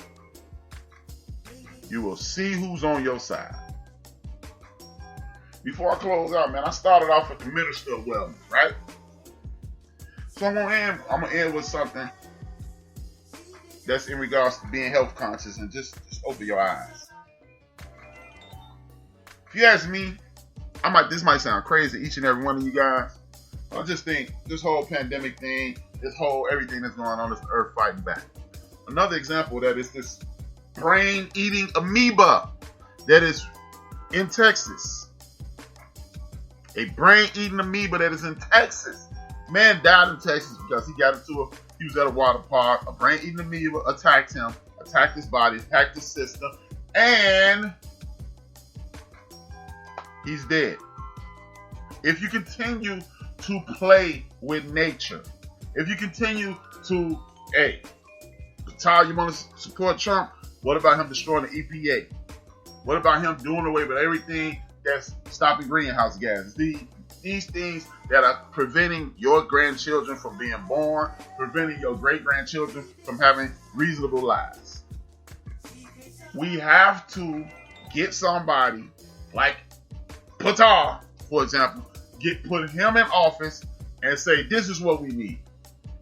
You will see who's on your side. Before I close out, man, I started off with the Minister of Wellness, right? So I'm gonna end with something that's in regards to being health conscious, and just open your eyes. If you ask me, this might sound crazy, each and every one of you guys. I just think this whole pandemic thing, everything that's going on, is the earth fighting back. Another example of that is this brain-eating amoeba that is in Texas. A brain-eating amoeba that is in Texas. Man died in Texas because he was at a water park. A brain-eating amoeba attacked him, attacked his body, attacked his system, and he's dead. If you continue to play with nature, if you continue to, Tyler, you want to support Trump? What about him destroying the EPA? What about him doing away with everything that's stopping greenhouse gases? These things that are preventing your grandchildren from being born, preventing your great-grandchildren from having reasonable lives. We have to get somebody like Patar, for example, put him in office and say, this is what we need.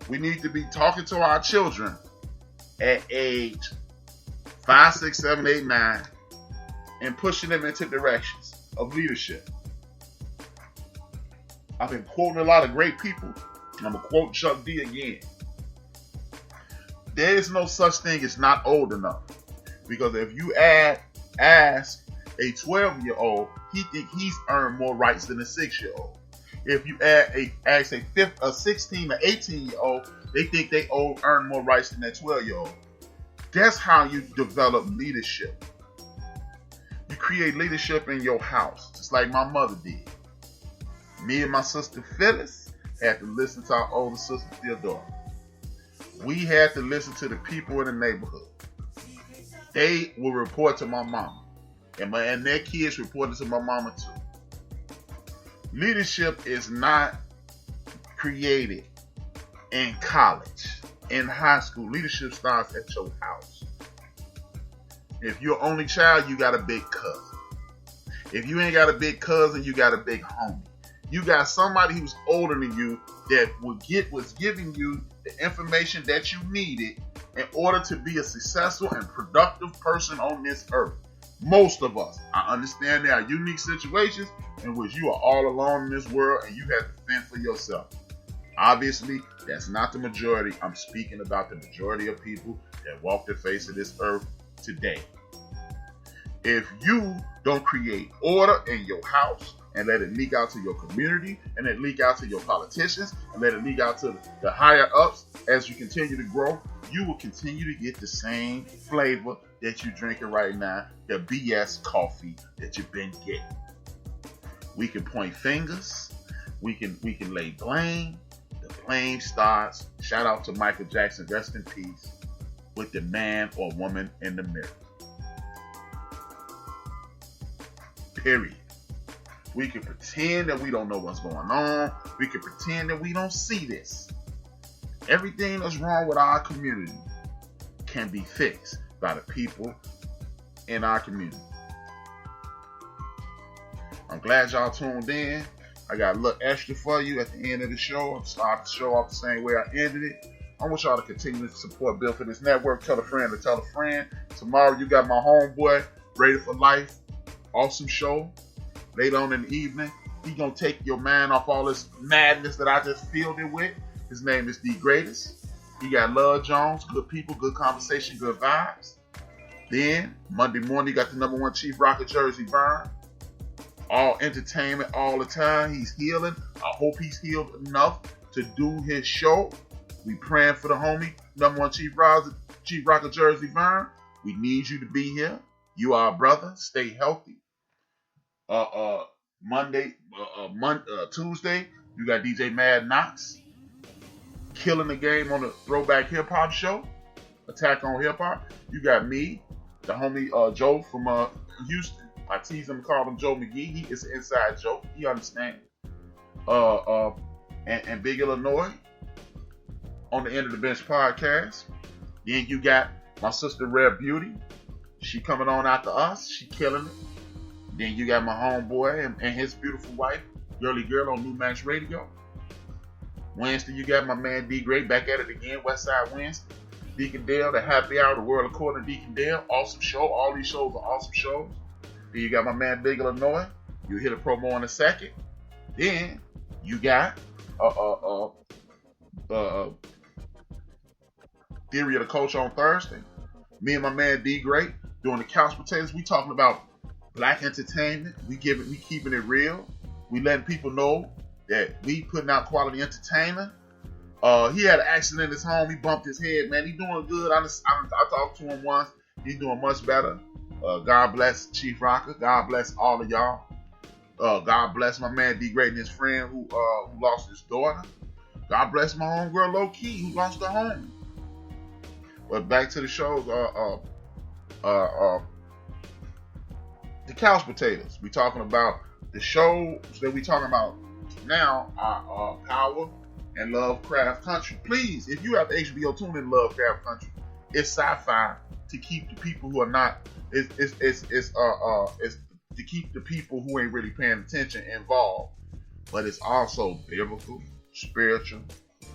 We need to be talking to our children at age 5, 6, 7, 8, 9, and pushing them into directions of leadership. I've been quoting a lot of great people. I'm going to quote Chuck D again. There is no such thing as not old enough. Because if you ask a 12-year-old, he think he's earned more rights than a 6-year-old. If you ask a 16 or 18-year-old, they think they earn more rights than that 12-year-old. That's how you develop leadership. You create leadership in your house, just like my mother did. Me and my sister Phyllis had to listen to our older sister Theodora. We had to listen to the people in the neighborhood. They will report to my mama. And their kids reported to my mama too. Leadership is not created in college, in high school. Leadership starts at your house. If you're only child, you got a big cousin. If you ain't got a big cousin, you got a big homie. You got somebody who's older than you that was giving you the information that you needed in order to be a successful and productive person on this earth. Most of us. I understand there are unique situations in which you are all alone in this world and you have to fend for yourself. Obviously, that's not the majority. I'm speaking about the majority of people that walk the face of this earth today. If you don't create order in your house and let it leak out to your community and let it leak out to your politicians and let it leak out to the higher ups as you continue to grow, you will continue to get the same flavor that you're drinking right now, the BS coffee that you've been getting. We can point fingers. We can lay blame. The blame starts, shout out to Michael Jackson, rest in peace, with the man or woman in the mirror. Period. We can pretend that we don't know what's going on. We can pretend that we don't see this. Everything that's wrong with our community can be fixed by the people in our community. I'm glad y'all tuned in. I got a little extra for you at the end of the show. I'm starting the show off the same way I ended it. I want y'all to continue to support Build for This Network. Tell a friend to tell a friend. Tomorrow you got my homeboy, Rated for Life. Awesome show. Later on in the evening, he gonna take your mind off all this madness that I just filled it with. His name is The Greatest. He got Love Jones, good people, good conversation, good vibes. Then, Monday morning, you got the #1 Chief Rocker, Jersey Vern. All entertainment all the time. He's healing. I hope he's healed enough to do his show. We praying for the homie, #1 Chief Rocker, Chief Rocker Jersey Vern. We need you to be here. You are our brother. Stay healthy. Tuesday, you got DJ Mad Knox killing the game on the Throwback Hip Hop Show. Attack on Hip Hop. You got me, the homie Joe from Houston. I tease him, call him Joe McGee. He is an inside joke. He understands. And Big Illinois on the End of the Bench podcast. Then you got my sister Rare Beauty. She coming on after us. She killing it. Then you got my homeboy and his beautiful wife, Girly Girl on New Max Radio. Wednesday, you got my man D Gray back at it again, Westside Wednesday. Deacon Dale, the Happy Hour, the World According to Deacon Dale. Awesome show. All these shows are awesome shows. Then you got my man Big Illinois. You'll hear the promo in a second. Then you got Theory of the Coach on Thursday. Me and my man D Gray doing the couch potatoes. We talking about black entertainment. We keeping it real. We letting people know that we putting out quality entertainment. He had an accident in his home. He bumped his head, man. He doing good. I talked to him once. He's doing much better. God bless Chief Rocker. God bless all of y'all. God bless my man D Gray and his friend who lost his daughter. God bless my homegirl Low Key who lost her home. But back to the shows. The couch potatoes. We talking about the shows that we talking about now are Power and Lovecraft Country. Please, if you have HBO, tune in Lovecraft Country. It's sci-fi to keep the people who are not. It's to keep the people who ain't really paying attention involved. But it's also biblical, spiritual,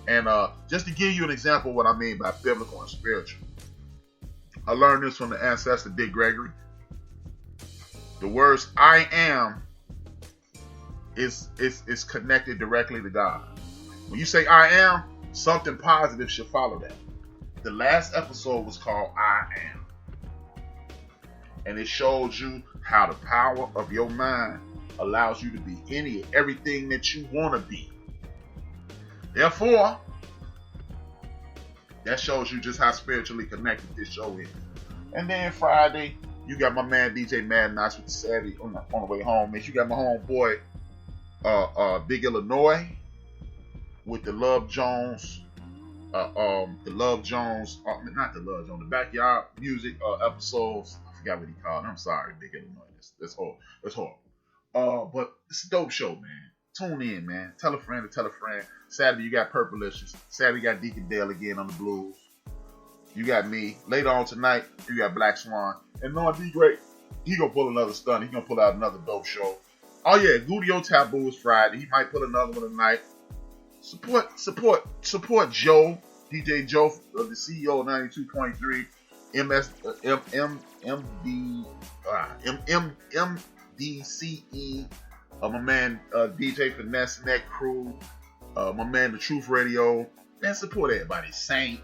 and just to give you an example of what I mean by biblical and spiritual. I learned this from the ancestor Dick Gregory. The words "I am" is connected directly to God. When you say "I am," something positive should follow that. The last episode was called "I Am," and it showed you how the power of your mind allows you to be everything that you want to be. Therefore, that shows you just how spiritually connected this show is. And then Friday, you got my man DJ Mad Knox with the Saturday on the way home. And you got my homeboy Big Illinois with the Love Jones, the Backyard Music episodes. I forgot what he called it. I'm sorry, Big Illinois. That's horrible. But it's a dope show, man. Tune in, man. Tell a friend to tell a friend. Saturday, you got Purplicious. Saturday, you got Deacon Dale again on the blues. You got me. Later on tonight, you got Black Swan. And knowing D Great, he gonna pull another stunt. He gonna pull out another dope show. Oh yeah, Gudio Taboo is Friday. He might pull another one tonight. Support Joe, DJ Joe, the CEO of 92.3 MDCE. My man DJ Finesse and that crew. My man The Truth Radio. Man, support everybody. Saint.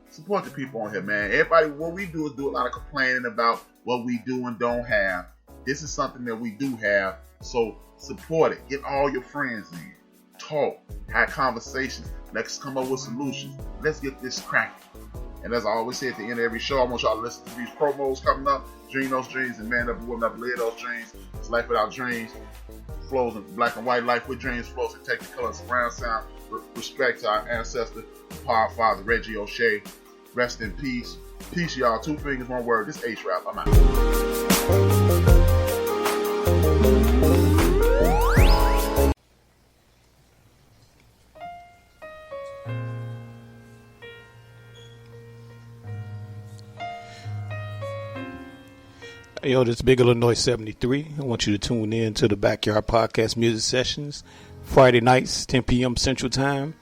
Support the people on here, man. Everybody, what we do is do a lot of complaining about what we do and don't have. This is something that we do have. So support it. Get all your friends in. Talk. Have conversations. Let's come up with solutions. Let's get this cracking. And as I always say at the end of every show, I want y'all to listen to these promos coming up. Dream those dreams and man up and woman up, live those dreams. It's life without dreams. Flows in black and white. Life with dreams flows and take the color surround sound. Respect to our ancestor, Power Father Reggie O'Shea. Rest in peace. Peace, y'all. 2 fingers, 1 word. This HRap. I'm out. Yo, this is Big Illinois 73. I want you to tune in to the Backyard Podcast Music Sessions Friday nights, 10 p.m. Central Time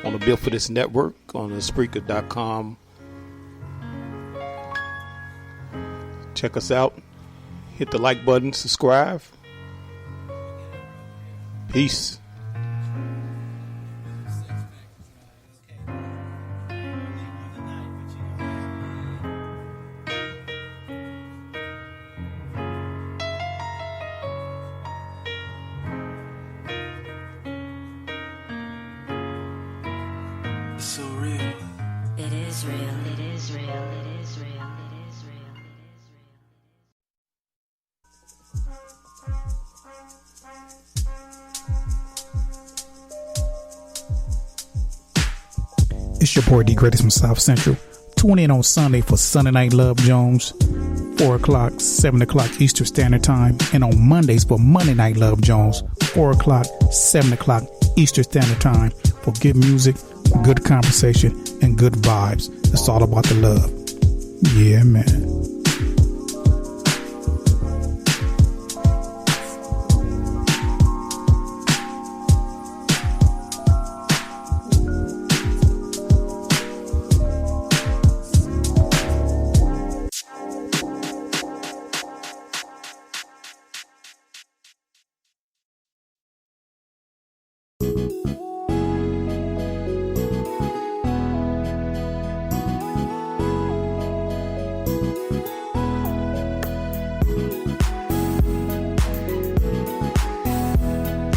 on the Built for This network on the Spreaker.com. Check us out. Hit the like button, subscribe. Peace. So real. It is real. It is real. It is. It's your boy D Greatest from South Central. Tune in on Sunday for Sunday Night Love Jones, 4 o'clock, 7 o'clock Eastern Standard Time. And on Mondays for Monday Night Love Jones, 4 o'clock, 7 o'clock Eastern Standard Time for good music, good conversation, and good vibes. It's all about the love. Yeah, man.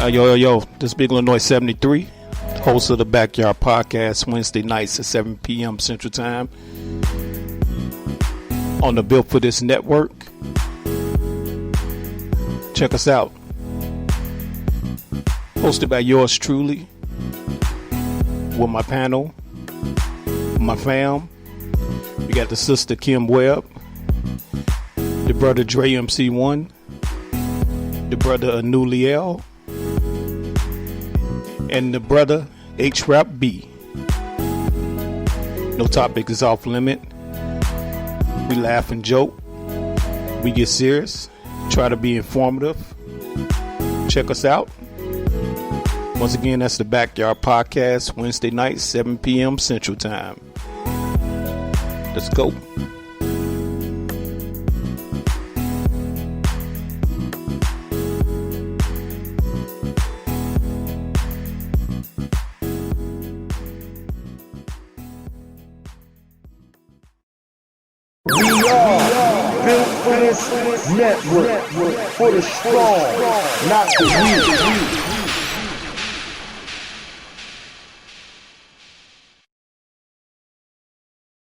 Yo, this Big Illinois 73, host of the Backyard Podcast, Wednesday nights at 7 p.m. Central Time on the Built for This network. Check us out. Hosted by yours truly, with my panel, my fam. We got the sister Kim Webb, the brother Dre MC1, the brother Anuliel, and the brother HRap B. No topic is off limit. We laugh and joke. We get serious. Try to be informative. Check us out. Once again, that's the Backyard Podcast, Wednesday night, 7 p.m. Central Time. Let's go. We are built for this network, for the strong, not the weak.